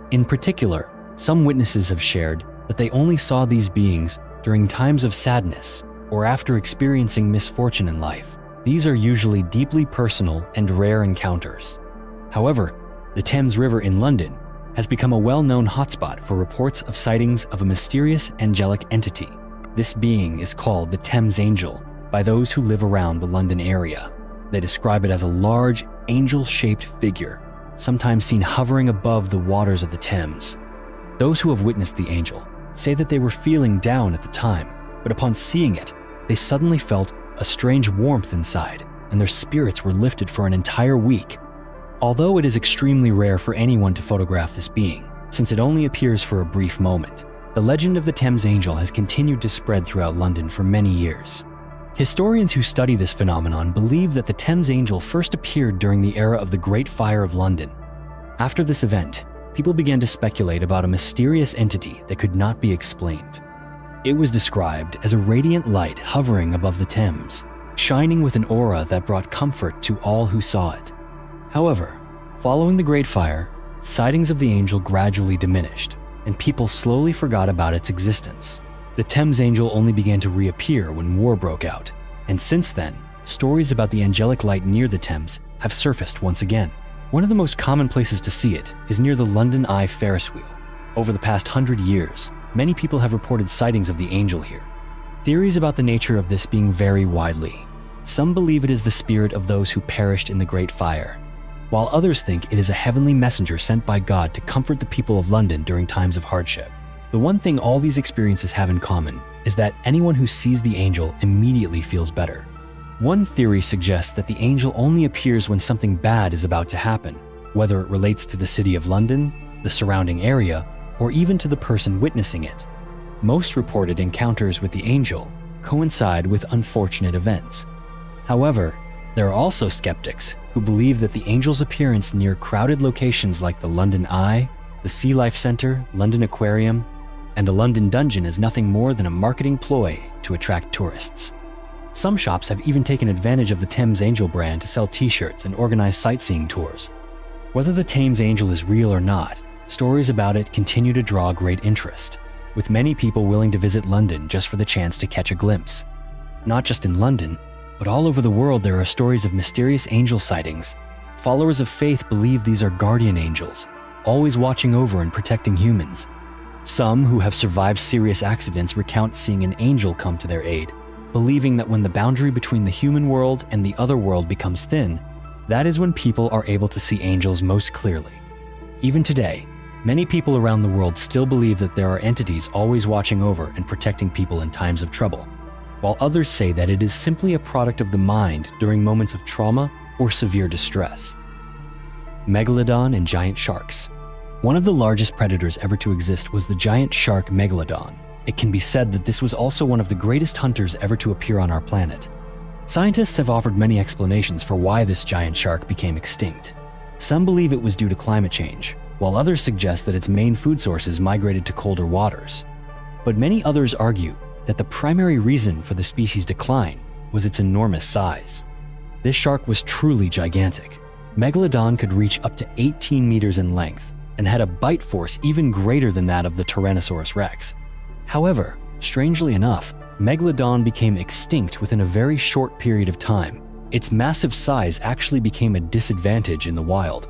In particular, some witnesses have shared that they only saw these beings during times of sadness or after experiencing misfortune in life. These are usually deeply personal and rare encounters. However, the Thames River in London has become a well-known hotspot for reports of sightings of a mysterious angelic entity. This being is called the Thames Angel by those who live around the London area. They describe it as a large, angel-shaped figure, sometimes seen hovering above the waters of the Thames. Those who have witnessed the angel say that they were feeling down at the time, but upon seeing it, they suddenly felt a strange warmth inside, and their spirits were lifted for an entire week. Although it is extremely rare for anyone to photograph this being, since it only appears for a brief moment, the legend of the Thames Angel has continued to spread throughout London for many years. Historians who study this phenomenon believe that the Thames Angel first appeared during the era of the Great Fire of London. After this event, people began to speculate about a mysterious entity that could not be explained. It was described as a radiant light hovering above the Thames, shining with an aura that brought comfort to all who saw it. However, following the Great Fire, sightings of the angel gradually diminished, and people slowly forgot about its existence. The Thames Angel only began to reappear when war broke out, and since then, stories about the angelic light near the Thames have surfaced once again. One of the most common places to see it is near the London Eye Ferris wheel. Over the past 100 years, many people have reported sightings of the angel here. Theories about the nature of this being vary widely. Some believe it is the spirit of those who perished in the Great Fire, while others think it is a heavenly messenger sent by God to comfort the people of London during times of hardship. The one thing all these experiences have in common is that anyone who sees the angel immediately feels better. One theory suggests that the angel only appears when something bad is about to happen, whether it relates to the city of London, the surrounding area, or even to the person witnessing it. Most reported encounters with the angel coincide with unfortunate events. However, There are also skeptics who believe that the angel's appearance near crowded locations like the London Eye, the Sea Life Centre, London Aquarium, and the London Dungeon is nothing more than a marketing ploy to attract tourists. Some shops have even taken advantage of the Thames Angel brand to sell t-shirts and organize sightseeing tours. Whether the Thames Angel is real or not, stories about it continue to draw great interest, with many people willing to visit London just for the chance to catch a glimpse. Not just in London, but all over the world there are stories of mysterious angel sightings. Followers of faith believe these are guardian angels, always watching over and protecting humans. Some who have survived serious accidents recount seeing an angel come to their aid, believing that when the boundary between the human world and the other world becomes thin, that is when people are able to see angels most clearly. Even today, many people around the world still believe that there are entities always watching over and protecting people in times of trouble, while others say that it is simply a product of the mind during moments of trauma or severe distress. Megalodon and giant sharks. One of the largest predators ever to exist was the giant shark Megalodon. It can be said that this was also one of the greatest hunters ever to appear on our planet. Scientists have offered many explanations for why this giant shark became extinct. Some believe it was due to climate change, while others suggest that its main food sources migrated to colder waters. But many others argue that the primary reason for the species' decline was its enormous size. This shark was truly gigantic. Megalodon could reach up to 18 meters in length and had a bite force even greater than that of the Tyrannosaurus rex. However, strangely enough, Megalodon became extinct within a very short period of time. Its massive size actually became a disadvantage in the wild.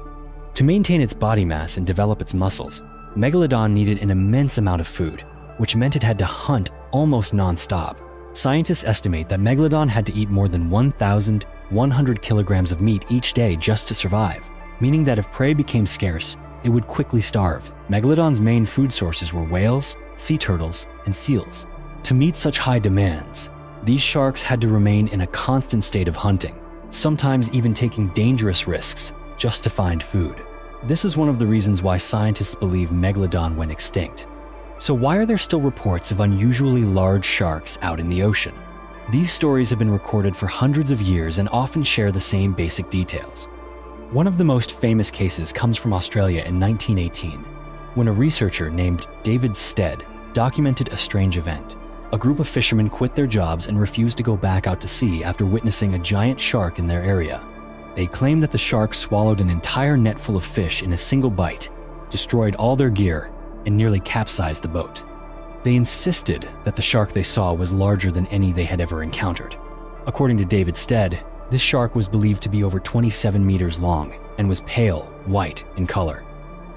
To maintain its body mass and develop its muscles, Megalodon needed an immense amount of food, which meant it had to hunt almost non-stop. Scientists estimate that Megalodon had to eat more than 1,100 kilograms of meat each day just to survive, meaning that if prey became scarce, it would quickly starve. Megalodon's main food sources were whales, sea turtles, and seals. To meet such high demands, these sharks had to remain in a constant state of hunting, sometimes even taking dangerous risks just to find food. This is one of the reasons why scientists believe Megalodon went extinct. So why are there still reports of unusually large sharks out in the ocean? These stories have been recorded for hundreds of years and often share the same basic details. One of the most famous cases comes from Australia in 1918, when a researcher named David Stead documented a strange event. A group of fishermen quit their jobs and refused to go back out to sea after witnessing a giant shark in their area. They claimed that the shark swallowed an entire net full of fish in a single bite, destroyed all their gear, and nearly capsized the boat. They insisted that the shark they saw was larger than any they had ever encountered. According to David Stead, this shark was believed to be over 27 meters long and was pale white in color.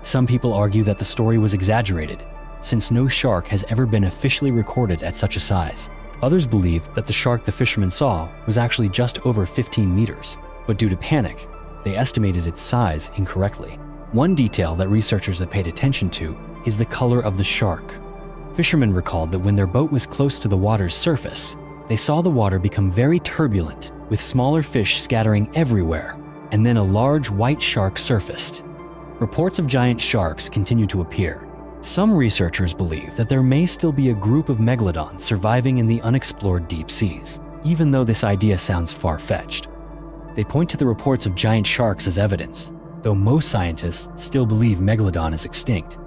Some people argue that the story was exaggerated, since no shark has ever been officially recorded at such a size. Others believe that the shark the fishermen saw was actually just over 15 meters, but due to panic, they estimated its size incorrectly. One detail that researchers have paid attention to is the color of the shark. Fishermen recalled that when their boat was close to the water's surface, they saw the water become very turbulent, with smaller fish scattering everywhere, and then a large white shark surfaced. Reports of giant sharks continue to appear. Some researchers believe that there may still be a group of megalodons surviving in the unexplored deep seas, even though this idea sounds far-fetched. They point to the reports of giant sharks as evidence, though most scientists still believe Megalodon is extinct.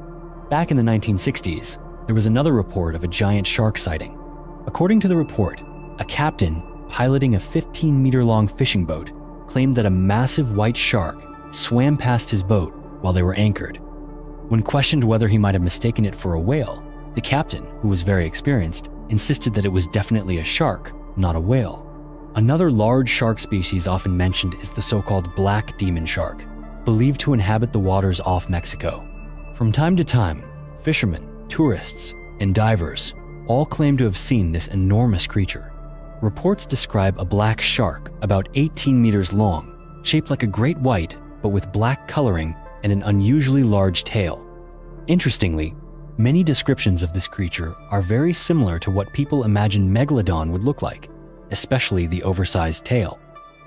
Back in the 1960s, there was another report of a giant shark sighting. According to the report, a captain piloting a 15-meter-long fishing boat claimed that a massive white shark swam past his boat while they were anchored. When questioned whether he might have mistaken it for a whale, the captain, who was very experienced, insisted that it was definitely a shark, not a whale. Another large shark species often mentioned is the so-called black demon shark, believed to inhabit the waters off Mexico. From time to time, fishermen, tourists, and divers all claim to have seen this enormous creature. Reports describe a black shark about 18 meters long, shaped like a great white, but with black coloring and an unusually large tail. Interestingly, many descriptions of this creature are very similar to what people imagine Megalodon would look like, especially the oversized tail.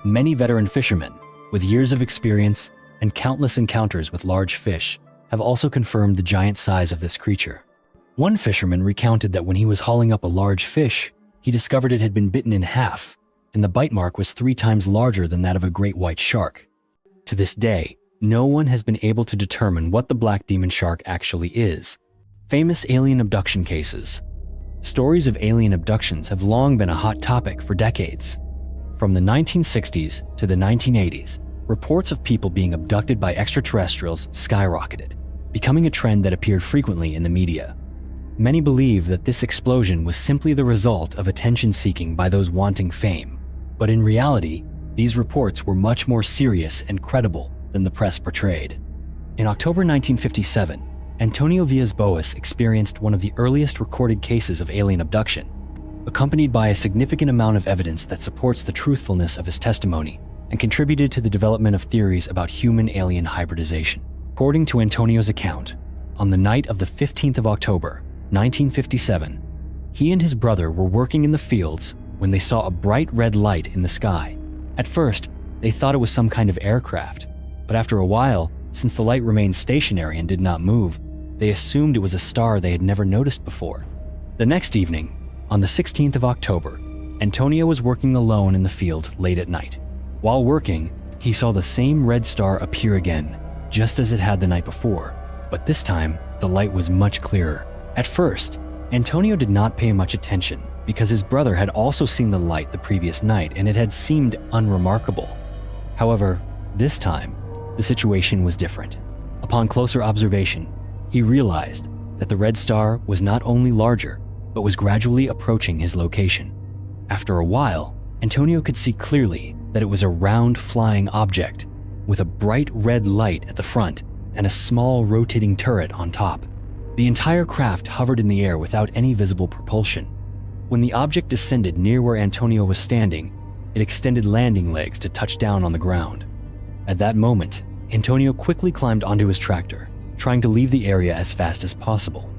Many veteran fishermen, with years of experience and countless encounters with large fish, have also confirmed the giant size of this creature. One fisherman recounted that when he was hauling up a large fish, he discovered it had been bitten in half, and the bite mark was 3 times larger than that of a great white shark. To this day, no one has been able to determine what the black demon shark actually is. Famous alien abduction cases. Stories of alien abductions have long been a hot topic for decades. From the 1960s to the 1980s, reports of people being abducted by extraterrestrials skyrocketed, becoming a trend that appeared frequently in the media. Many believe that this explosion was simply the result of attention-seeking by those wanting fame, but in reality, these reports were much more serious and credible than the press portrayed. In October 1957, Antonio Villas-Boas experienced one of the earliest recorded cases of alien abduction, accompanied by a significant amount of evidence that supports the truthfulness of his testimony and contributed to the development of theories about human-alien hybridization. According to Antonio's account, on the night of the 15th of October, 1957, he and his brother were working in the fields when they saw a bright red light in the sky. At first, they thought it was some kind of aircraft, but after a while, since the light remained stationary and did not move, they assumed it was a star they had never noticed before. The next evening, on the 16th of October, Antonio was working alone in the field late at night. While working, he saw the same red star appear again, just as it had the night before, but this time, the light was much clearer. At first, Antonio did not pay much attention because his brother had also seen the light the previous night and it had seemed unremarkable. However, this time, the situation was different. Upon closer observation, he realized that the red star was not only larger, but was gradually approaching his location. After a while, Antonio could see clearly that it was a round flying object with a bright red light at the front and a small rotating turret on top. The entire craft hovered in the air without any visible propulsion. When the object descended near where Antonio was standing, it extended landing legs to touch down on the ground. At that moment, Antonio quickly climbed onto his tractor, trying to leave the area as fast as possible.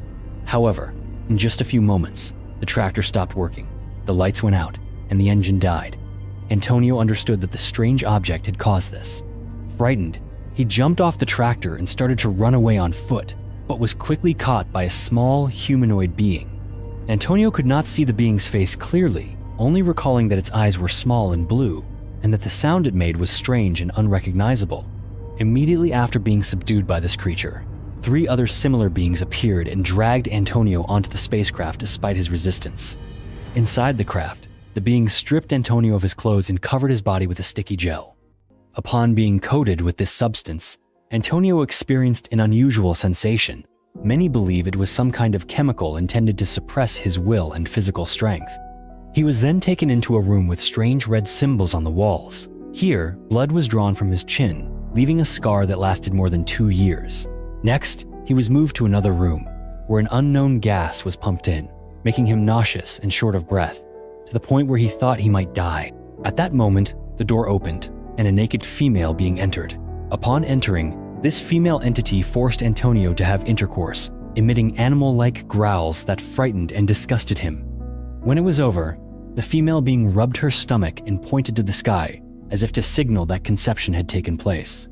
However, in just a few moments, the tractor stopped working, the lights went out, and the engine died. Antonio understood that the strange object had caused this. Frightened, he jumped off the tractor and started to run away on foot, but was quickly caught by a small humanoid being. Antonio could not see the being's face clearly, only recalling that its eyes were small and blue, and that the sound it made was strange and unrecognizable. Immediately after being subdued by this creature, 3 other similar beings appeared and dragged Antonio onto the spacecraft despite his resistance. Inside the craft, the beings stripped Antonio of his clothes and covered his body with a sticky gel. Upon being coated with this substance, Antonio experienced an unusual sensation. Many believe it was some kind of chemical intended to suppress his will and physical strength. He was then taken into a room with strange red symbols on the walls. Here, blood was drawn from his chin, leaving a scar that lasted more than 2 years. Next, he was moved to another room, where an unknown gas was pumped in, making him nauseous and short of breath, to the point where he thought he might die. At that moment, the door opened, and a naked female being entered. Upon entering, this female entity forced Antonio to have intercourse, emitting animal-like growls that frightened and disgusted him. When it was over, the female being rubbed her stomach and pointed to the sky, as if to signal that conception had taken place.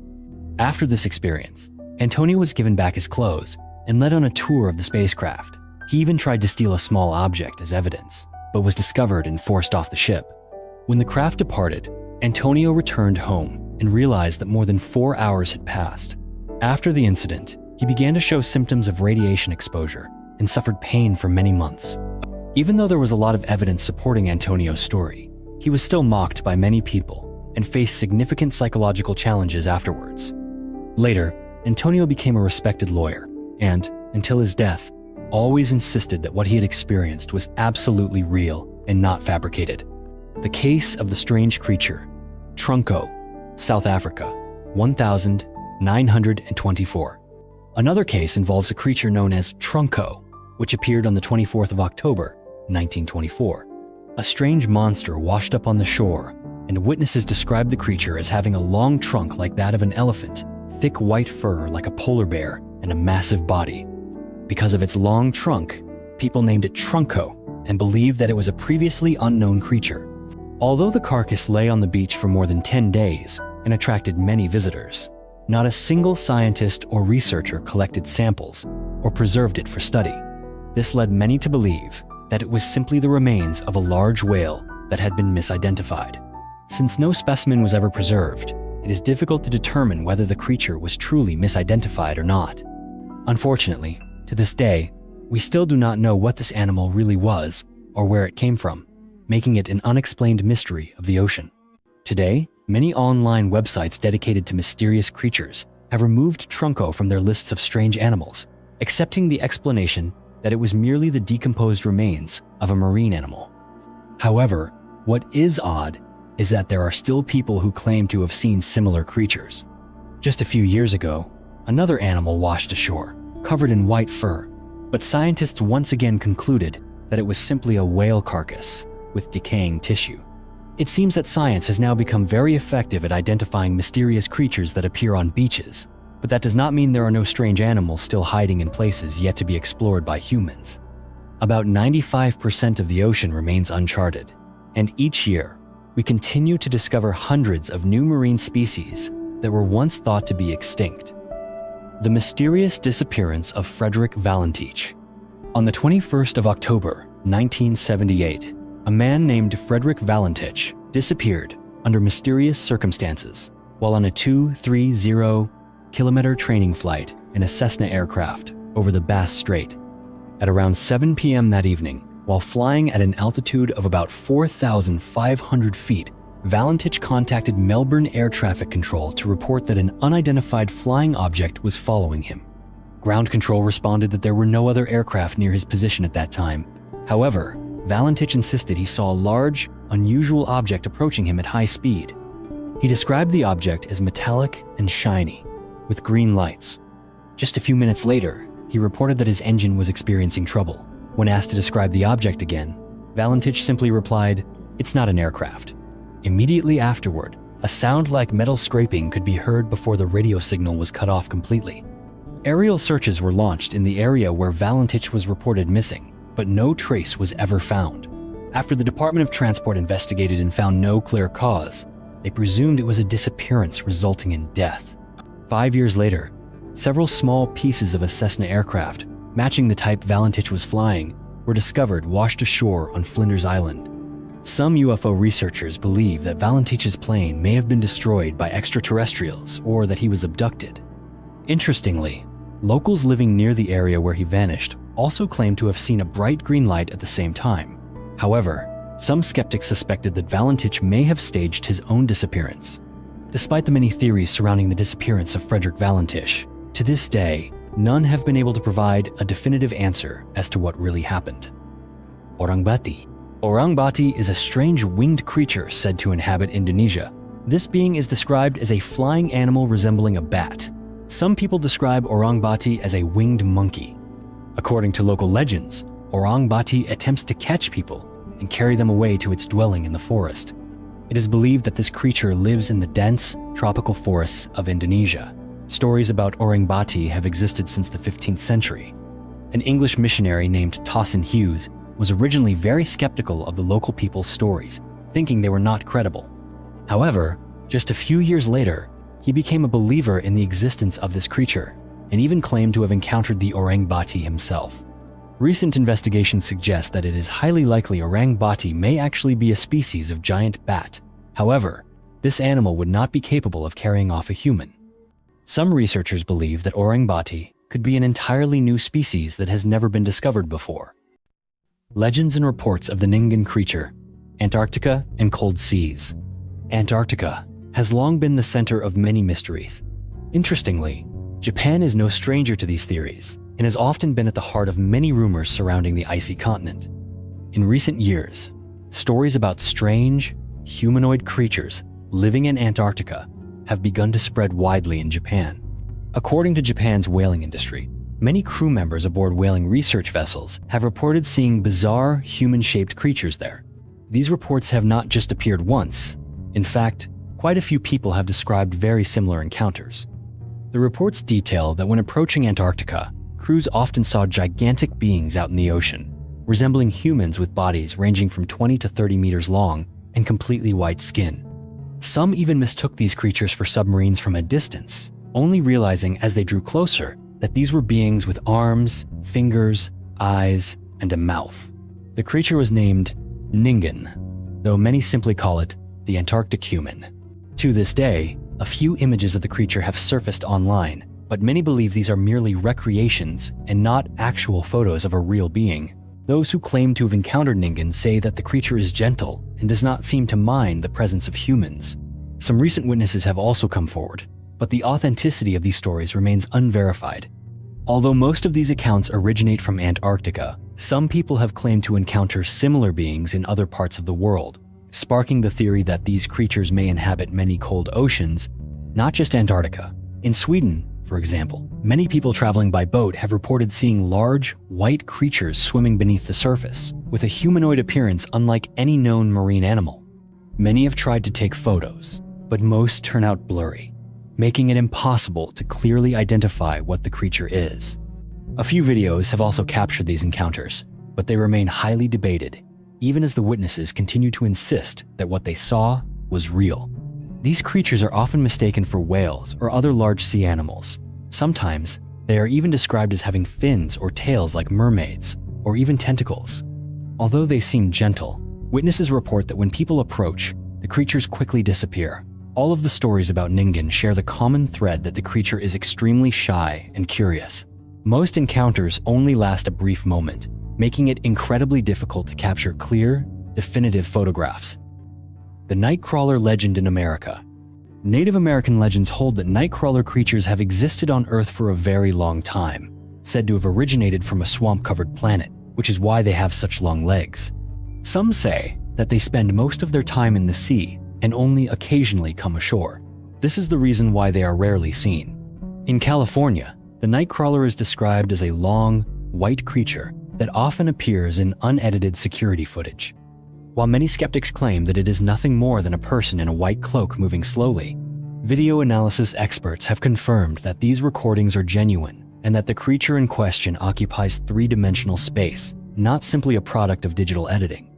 After this experience, Antonio was given back his clothes and led on a tour of the spacecraft. He even tried to steal a small object as evidence, but was discovered and forced off the ship. When the craft departed, Antonio returned home and realized that more than 4 hours had passed. After the incident, he began to show symptoms of radiation exposure and suffered pain for many months. Even though there was a lot of evidence supporting Antonio's story, he was still mocked by many people and faced significant psychological challenges afterwards. Later, Antonio became a respected lawyer and, until his death, always insisted that what he had experienced was absolutely real and not fabricated. The case of the strange creature, Trunco, South Africa, 1924. Another case involves a creature known as Trunco, which appeared on the 24th of October, 1924. A strange monster washed up on the shore, and witnesses described the creature as having a long trunk like that of an elephant, thick white fur like a polar bear, and a massive body. Because of its long trunk, people named it Trunco and believed that it was a previously unknown creature. Although the carcass lay on the beach for more than 10 days and attracted many visitors, not a single scientist or researcher collected samples or preserved it for study. This led many to believe that it was simply the remains of a large whale that had been misidentified. Since no specimen was ever preserved, it is difficult to determine whether the creature was truly misidentified or not. Unfortunately, to this day, we still do not know what this animal really was or where it came from, making it an unexplained mystery of the ocean. Today, many online websites dedicated to mysterious creatures have removed Trunco from their lists of strange animals, accepting the explanation that it was merely the decomposed remains of a marine animal. However, what is odd is that there are still people who claim to have seen similar creatures. Just a few years ago, another animal washed ashore, covered in white fur, but scientists once again concluded that it was simply a whale carcass with decaying tissue. It seems that science has now become very effective at identifying mysterious creatures that appear on beaches, but that does not mean there are no strange animals still hiding in places yet to be explored by humans. About 95% of the ocean remains uncharted, and each year, we continue to discover hundreds of new marine species that were once thought to be extinct. The mysterious disappearance of Frederick Valentich. On the 21st of October, 1978, a man named Frederick Valentich disappeared under mysterious circumstances while on a 230-kilometer training flight in a Cessna aircraft over the Bass Strait. At around 7 p.m. that evening, while flying at an altitude of about 4,500 feet, Valentich contacted Melbourne Air Traffic Control to report that an unidentified flying object was following him. Ground control responded that there were no other aircraft near his position at that time. However, Valentich insisted he saw a large, unusual object approaching him at high speed. He described the object as metallic and shiny, with green lights. Just a few minutes later, he reported that his engine was experiencing trouble. When asked to describe the object again, Valentich simply replied, "It's not an aircraft." Immediately afterward, a sound like metal scraping could be heard before the radio signal was cut off completely. Aerial searches were launched in the area where Valentich was reported missing, but no trace was ever found. After the Department of Transport investigated and found no clear cause, they presumed it was a disappearance resulting in death. 5 years later, several small pieces of a Cessna aircraft, matching the type Valentich was flying, were discovered washed ashore on Flinders Island. Some UFO researchers believe that Valentich's plane may have been destroyed by extraterrestrials or that he was abducted. Interestingly, locals living near the area where he vanished also claim to have seen a bright green light at the same time. However, some skeptics suspected that Valentich may have staged his own disappearance. Despite the many theories surrounding the disappearance of Frederick Valentich, to this day, none have been able to provide a definitive answer as to what really happened. Orangbati. Orangbati is a strange winged creature said to inhabit Indonesia. This being is described as a flying animal resembling a bat. Some people describe Orangbati as a winged monkey. According to local legends, Orangbati attempts to catch people and carry them away to its dwelling in the forest. It is believed that this creature lives in the dense, tropical forests of Indonesia. Stories about Orangbati have existed since the 15th century. An English missionary named Tossin Hughes was originally very skeptical of the local people's stories, thinking they were not credible. However, just a few years later, he became a believer in the existence of this creature and even claimed to have encountered the Orangbati himself. Recent investigations suggest that it is highly likely Orangbati may actually be a species of giant bat. However, this animal would not be capable of carrying off a human. Some researchers believe that Orangbati could be an entirely new species that has never been discovered before. Legends and reports of the Ningen creature, Antarctica and cold seas. Antarctica has long been the center of many mysteries. Interestingly, Japan is no stranger to these theories and has often been at the heart of many rumors surrounding the icy continent. In recent years, stories about strange, humanoid creatures living in Antarctica have begun to spread widely in Japan. According to Japan's whaling industry, many crew members aboard whaling research vessels have reported seeing bizarre, human-shaped creatures there. These reports have not just appeared once. In fact, quite a few people have described very similar encounters. The reports detail that when approaching Antarctica, crews often saw gigantic beings out in the ocean, resembling humans with bodies ranging from 20 to 30 meters long and completely white skin. Some even mistook these creatures for submarines from a distance, only realizing as they drew closer that these were beings with arms, fingers, eyes, and a mouth. The creature was named Ningen. though many simply call it the Antarctic human. To this day, a few images of the creature have surfaced online, but many believe these are merely recreations and not actual photos of a real being. Those who claim to have encountered Ningen say that the creature is gentle and does not seem to mind the presence of humans. Some recent witnesses have also come forward, but the authenticity of these stories remains unverified. Although most of these accounts originate from Antarctica, some people have claimed to encounter similar beings in other parts of the world, sparking the theory that these creatures may inhabit many cold oceans, not just Antarctica. In Sweden, for example, many people traveling by boat have reported seeing large, white creatures swimming beneath the surface, with a humanoid appearance unlike any known marine animal. Many have tried to take photos, but most turn out blurry, making it impossible to clearly identify what the creature is. A few videos have also captured these encounters, but they remain highly debated, even as the witnesses continue to insist that what they saw was real. These creatures are often mistaken for whales or other large sea animals. Sometimes, they are even described as having fins or tails like mermaids, or even tentacles. Although they seem gentle, witnesses report that when people approach, the creatures quickly disappear. All of the stories about Ningen share the common thread that the creature is extremely shy and curious. Most encounters only last a brief moment, making it incredibly difficult to capture clear, definitive photographs. The Nightcrawler legend in America. Native American legends hold that Nightcrawler creatures have existed on Earth for a very long time, said to have originated from a swamp-covered planet, which is why they have such long legs. Some say that they spend most of their time in the sea and only occasionally come ashore. This is the reason why they are rarely seen. In California, the Nightcrawler is described as a long, white creature that often appears in unedited security footage. While many skeptics claim that it is nothing more than a person in a white cloak moving slowly, video analysis experts have confirmed that these recordings are genuine and that the creature in question occupies three-dimensional space, not simply a product of digital editing.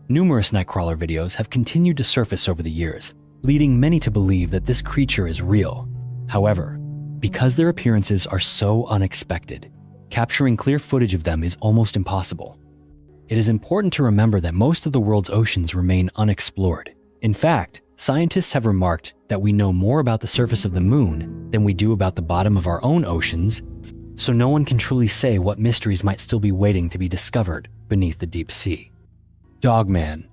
Numerous Nightcrawler videos have continued to surface over the years, leading many to believe that this creature is real. However, because their appearances are so unexpected, capturing clear footage of them is almost impossible. It is important to remember that most of the world's oceans remain unexplored. In fact, scientists have remarked that we know more about the surface of the moon than we do about the bottom of our own oceans, so no one can truly say what mysteries might still be waiting to be discovered beneath the deep sea. Dogman.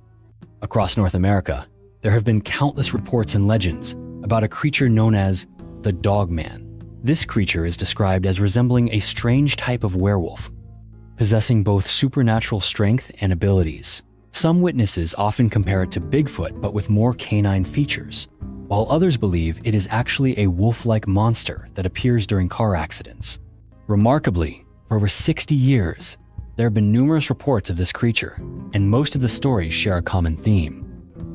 Across North America, there have been countless reports and legends about a creature known as the Dogman. This creature is described as resembling a strange type of werewolf, possessing both supernatural strength and abilities. Some witnesses often compare it to Bigfoot but with more canine features, while others believe it is actually a wolf-like monster that appears during car accidents. Remarkably, for over 60 years, there have been numerous reports of this creature, and most of the stories share a common theme.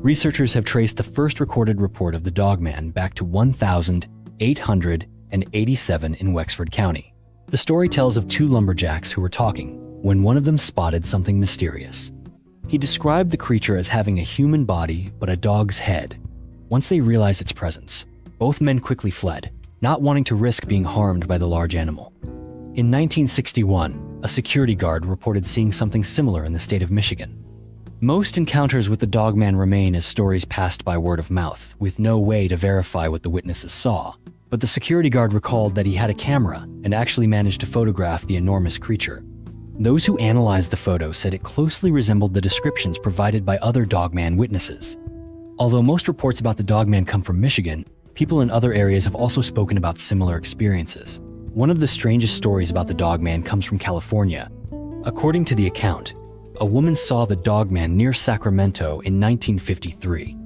Researchers have traced the first recorded report of the Dogman back to 1887 in Wexford County. The story tells of two lumberjacks who were talking when one of them spotted something mysterious. He described the creature as having a human body but a dog's head. Once they realized its presence, both men quickly fled, not wanting to risk being harmed by the large animal. In 1961, a security guard reported seeing something similar in the state of Michigan. Most encounters with the Dogman remain as stories passed by word of mouth, with no way to verify what the witnesses saw. But the security guard recalled that he had a camera and actually managed to photograph the enormous creature. Those who analyzed the photo said it closely resembled the descriptions provided by other Dogman witnesses. Although most reports about the Dogman come from Michigan, people in other areas have also spoken about similar experiences. One of the strangest stories about the Dogman comes from California. According to the account, a woman saw the Dogman near Sacramento in 1953.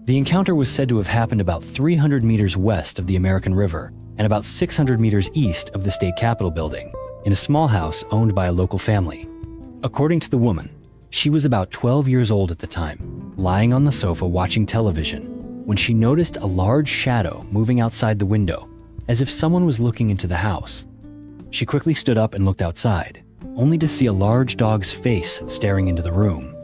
The encounter was said to have happened about 300 meters west of the American River and about 600 meters east of the state capitol building, in a small house owned by a local family. According to the woman, she was about 12 years old at the time, lying on the sofa watching television, when she noticed a large shadow moving outside the window, as if someone was looking into the house. She quickly stood up and looked outside, only to see a large dog's face staring into the room.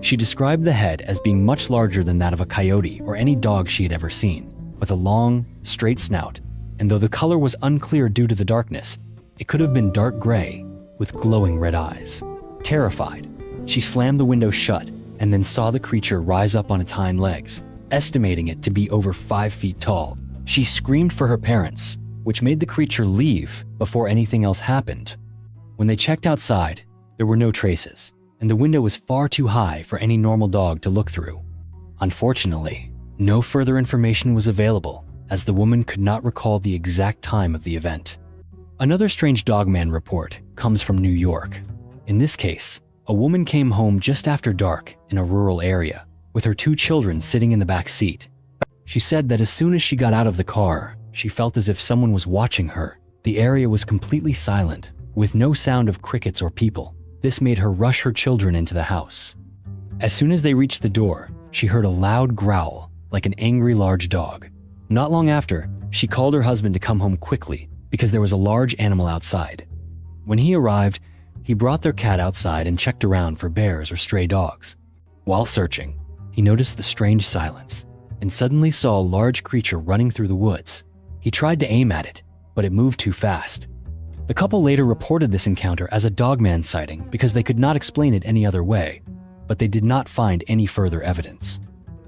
She described the head as being much larger than that of a coyote or any dog she had ever seen, with a long, straight snout, and though the color was unclear due to the darkness, it could have been dark gray with glowing red eyes. Terrified, she slammed the window shut and then saw the creature rise up on its hind legs, estimating it to be over 5 feet tall. She screamed for her parents, which made the creature leave before anything else happened. When they checked outside, there were no traces, and the window was far too high for any normal dog to look through. Unfortunately, no further information was available, as the woman could not recall the exact time of the event. Another strange dogman report comes from New York. In this case, a woman came home just after dark in a rural area, with her 2 children sitting in the back seat. She said that as soon as she got out of the car, she felt as if someone was watching her. The area was completely silent, with no sound of crickets or people. This made her rush her children into the house. As soon as they reached the door, she heard a loud growl, like an angry large dog. Not long after, she called her husband to come home quickly because there was a large animal outside. When he arrived, he brought their cat outside and checked around for bears or stray dogs. While searching, he noticed the strange silence and suddenly saw a large creature running through the woods. He tried to aim at it, but it moved too fast. The couple later reported this encounter as a dogman sighting because they could not explain it any other way, but they did not find any further evidence.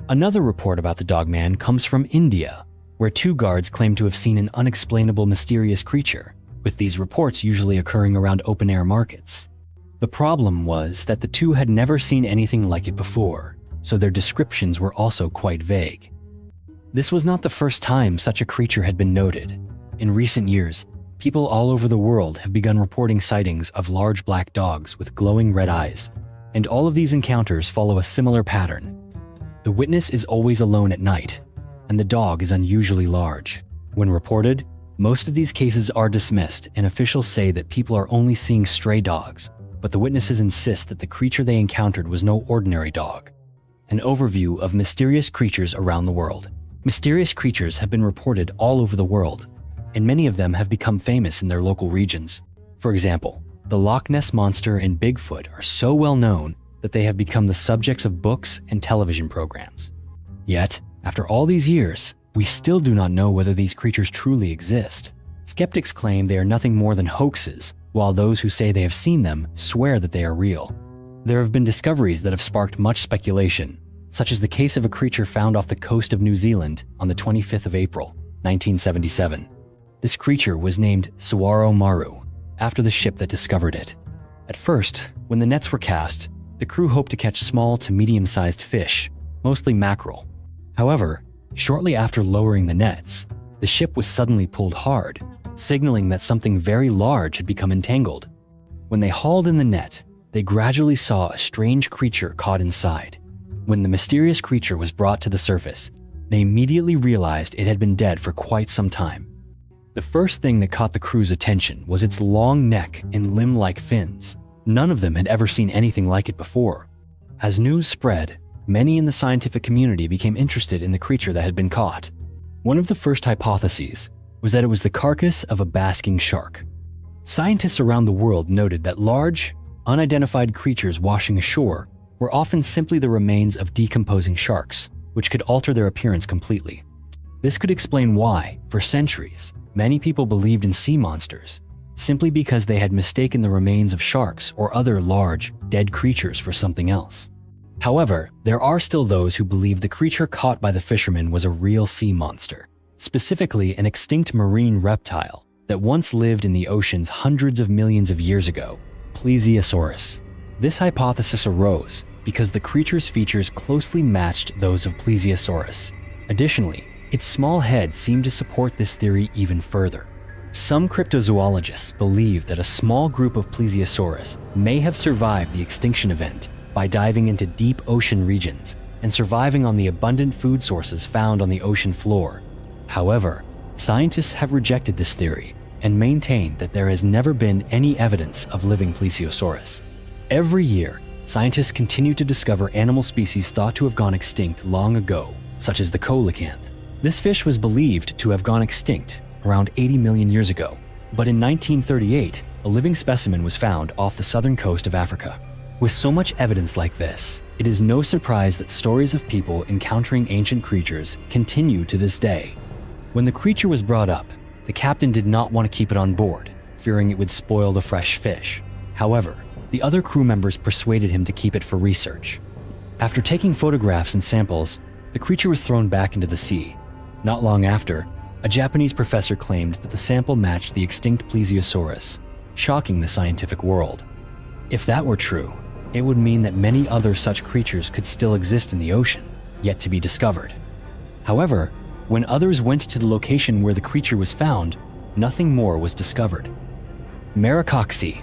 Another report about the dogman comes from India, where 2 guards claim to have seen an unexplainable mysterious creature, with these reports usually occurring around open-air markets. The problem was that the 2 had never seen anything like it before, so their descriptions were also quite vague. This was not the first time such a creature had been noted. In recent years, people all over the world have begun reporting sightings of large black dogs with glowing red eyes, and all of these encounters follow a similar pattern. The witness is always alone at night, and the dog is unusually large. When reported, most of these cases are dismissed, and officials say that people are only seeing stray dogs, but the witnesses insist that the creature they encountered was no ordinary dog. An overview of mysterious creatures around the world. Mysterious creatures have been reported all over the world, and many of them have become famous in their local regions. For example, the Loch Ness Monster and Bigfoot are so well known that they have become the subjects of books and television programs. Yet, after all these years, we still do not know whether these creatures truly exist. Skeptics claim they are nothing more than hoaxes, while those who say they have seen them swear that they are real. There have been discoveries that have sparked much speculation, such as the case of a creature found off the coast of New Zealand on the 25th of April, 1977. This creature was named Oumuamua, after the ship that discovered it. At first, when the nets were cast, the crew hoped to catch small to medium-sized fish, mostly mackerel. However, shortly after lowering the nets, the ship was suddenly pulled hard, signaling that something very large had become entangled. When they hauled in the net, they gradually saw a strange creature caught inside. When the mysterious creature was brought to the surface, they immediately realized it had been dead for quite some time. The first thing that caught the crew's attention was its long neck and limb-like fins. None of them had ever seen anything like it before. As news spread, many in the scientific community became interested in the creature that had been caught. One of the first hypotheses was that it was the carcass of a basking shark. Scientists around the world noted that large, unidentified creatures washing ashore were often simply the remains of decomposing sharks, which could alter their appearance completely. This could explain why, for centuries, many people believed in sea monsters, simply because they had mistaken the remains of sharks or other large, dead creatures for something else. However, there are still those who believe the creature caught by the fishermen was a real sea monster, specifically an extinct marine reptile that once lived in the oceans hundreds of millions of years ago, Plesiosaurus. This hypothesis arose because the creature's features closely matched those of Plesiosaurus. Additionally, its small head seemed to support this theory even further. Some cryptozoologists believe that a small group of Plesiosaurus may have survived the extinction event by diving into deep ocean regions and surviving on the abundant food sources found on the ocean floor. However, scientists have rejected this theory and maintain that there has never been any evidence of living Plesiosaurus. Every year, scientists continue to discover animal species thought to have gone extinct long ago, such as the coelacanth. This fish was believed to have gone extinct around 80 million years ago, but in 1938, a living specimen was found off the southern coast of Africa. With so much evidence like this, it is no surprise that stories of people encountering ancient creatures continue to this day. When the creature was brought up, the captain did not want to keep it on board, fearing it would spoil the fresh fish. However, the other crew members persuaded him to keep it for research. After taking photographs and samples, the creature was thrown back into the sea. Not long after, a Japanese professor claimed that the sample matched the extinct plesiosaurus, shocking the scientific world. If that were true, it would mean that many other such creatures could still exist in the ocean, yet to be discovered. However, when others went to the location where the creature was found, nothing more was discovered. Maracoxy.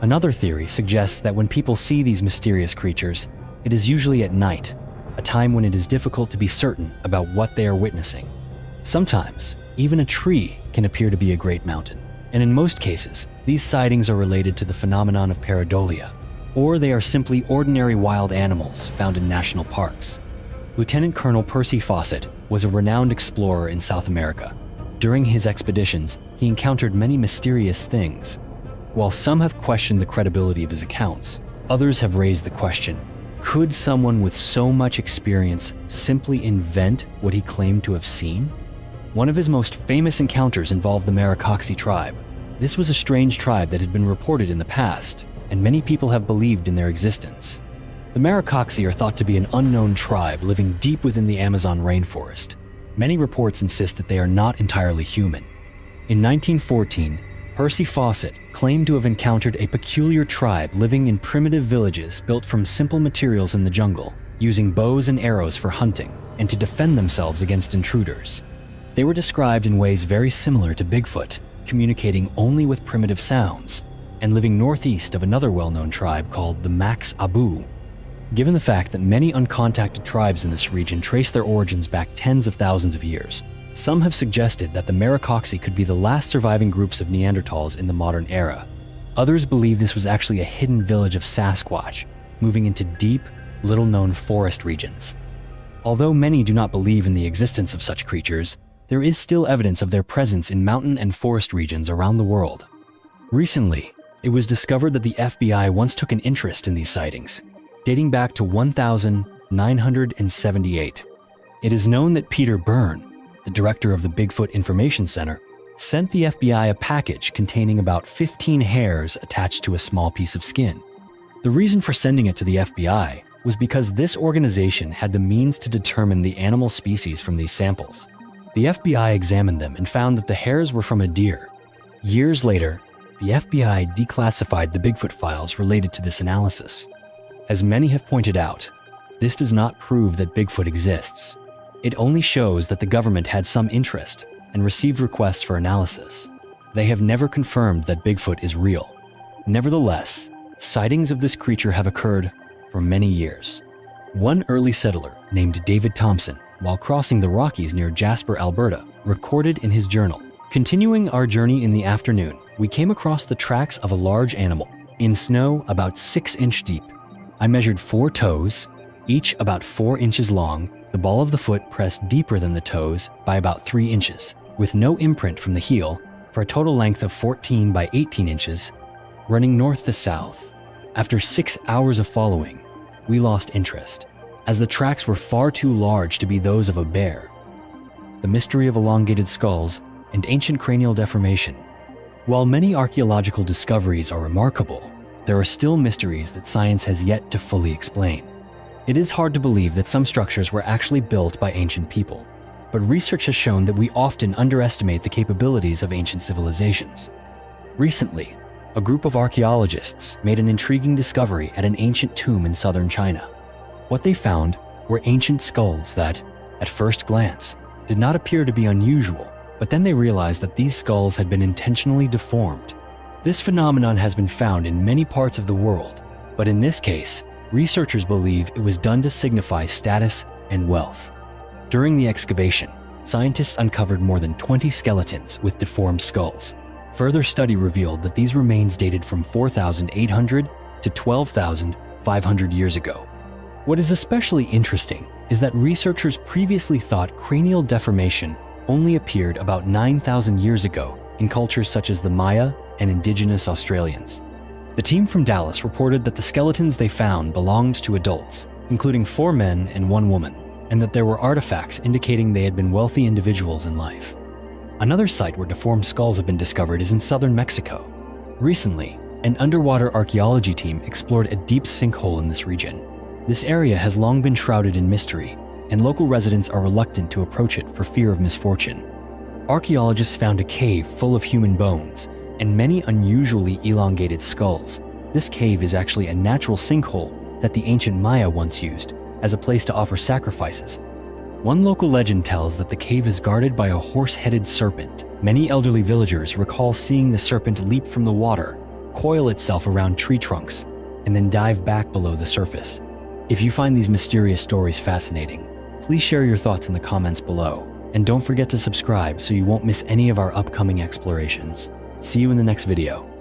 Another theory suggests that when people see these mysterious creatures, it is usually at night, a time when it is difficult to be certain about what they are witnessing. Sometimes, even a tree can appear to be a great mountain, and in most cases, these sightings are related to the phenomenon of pareidolia, or they are simply ordinary wild animals found in national parks. Lieutenant Colonel Percy Fawcett was a renowned explorer in South America. During his expeditions, he encountered many mysterious things. While some have questioned the credibility of his accounts, others have raised the question, could someone with so much experience simply invent what he claimed to have seen? One of his most famous encounters involved the Maracoxy tribe. This was a strange tribe that had been reported in the past, and many people have believed in their existence. The Maracoxy are thought to be an unknown tribe living deep within the Amazon rainforest. Many reports insist that they are not entirely human. In 1914, Percy Fawcett claimed to have encountered a peculiar tribe living in primitive villages built from simple materials in the jungle, using bows and arrows for hunting and to defend themselves against intruders. They were described in ways very similar to Bigfoot, communicating only with primitive sounds, and living northeast of another well-known tribe called the Max Abu. Given the fact that many uncontacted tribes in this region trace their origins back tens of thousands of years, some have suggested that the Maracoxy could be the last surviving groups of Neanderthals in the modern era. Others believe this was actually a hidden village of Sasquatch, moving into deep, little-known forest regions. Although many do not believe in the existence of such creatures, there is still evidence of their presence in mountain and forest regions around the world. Recently, it was discovered that the FBI once took an interest in these sightings, dating back to 1978. It is known that Peter Byrne, the director of the Bigfoot Information Center, sent the FBI a package containing about 15 hairs attached to a small piece of skin. The reason for sending it to the FBI was because this organization had the means to determine the animal species from these samples. The FBI examined them and found that the hairs were from a deer. Years later, the FBI declassified the Bigfoot files related to this analysis. As many have pointed out, this does not prove that Bigfoot exists. It only shows that the government had some interest and received requests for analysis. They have never confirmed that Bigfoot is real. Nevertheless, sightings of this creature have occurred for many years. One early settler named David Thompson, while crossing the Rockies near Jasper, Alberta, recorded in his journal, "Continuing our journey in the afternoon, we came across the tracks of a large animal, in snow about 6 inch deep. I measured 4 toes, each about 4 inches long, the ball of the foot pressed deeper than the toes by about 3 inches, with no imprint from the heel, for a total length of 14 by 18 inches, running north to south. After 6 hours of following, we lost interest, as the tracks were far too large to be those of a bear. The mystery of elongated skulls and ancient cranial deformation. While many archaeological discoveries are remarkable, there are still mysteries that science has yet to fully explain. It is hard to believe that some structures were actually built by ancient people, but research has shown that we often underestimate the capabilities of ancient civilizations. Recently, a group of archaeologists made an intriguing discovery at an ancient tomb in southern China. What they found were ancient skulls that, at first glance, did not appear to be unusual, but then they realized that these skulls had been intentionally deformed. This phenomenon has been found in many parts of the world, but in this case, researchers believe it was done to signify status and wealth. During the excavation, scientists uncovered more than 20 skeletons with deformed skulls. Further study revealed that these remains dated from 4,800 to 12,500 years ago. What is especially interesting is that researchers previously thought cranial deformation only appeared about 9,000 years ago in cultures such as the Maya and indigenous Australians. The team from Dallas reported that the skeletons they found belonged to adults, including 4 men and 1 woman, and that there were artifacts indicating they had been wealthy individuals in life. Another site where deformed skulls have been discovered is in southern Mexico. Recently, an underwater archaeology team explored a deep sinkhole in this region. This area has long been shrouded in mystery, and local residents are reluctant to approach it for fear of misfortune. Archaeologists found a cave full of human bones and many unusually elongated skulls. This cave is actually a natural sinkhole that the ancient Maya once used as a place to offer sacrifices. One local legend tells that the cave is guarded by a horse-headed serpent. Many elderly villagers recall seeing the serpent leap from the water, coil itself around tree trunks, and then dive back below the surface. If you find these mysterious stories fascinating, please share your thoughts in the comments below, and don't forget to subscribe so you won't miss any of our upcoming explorations. See you in the next video.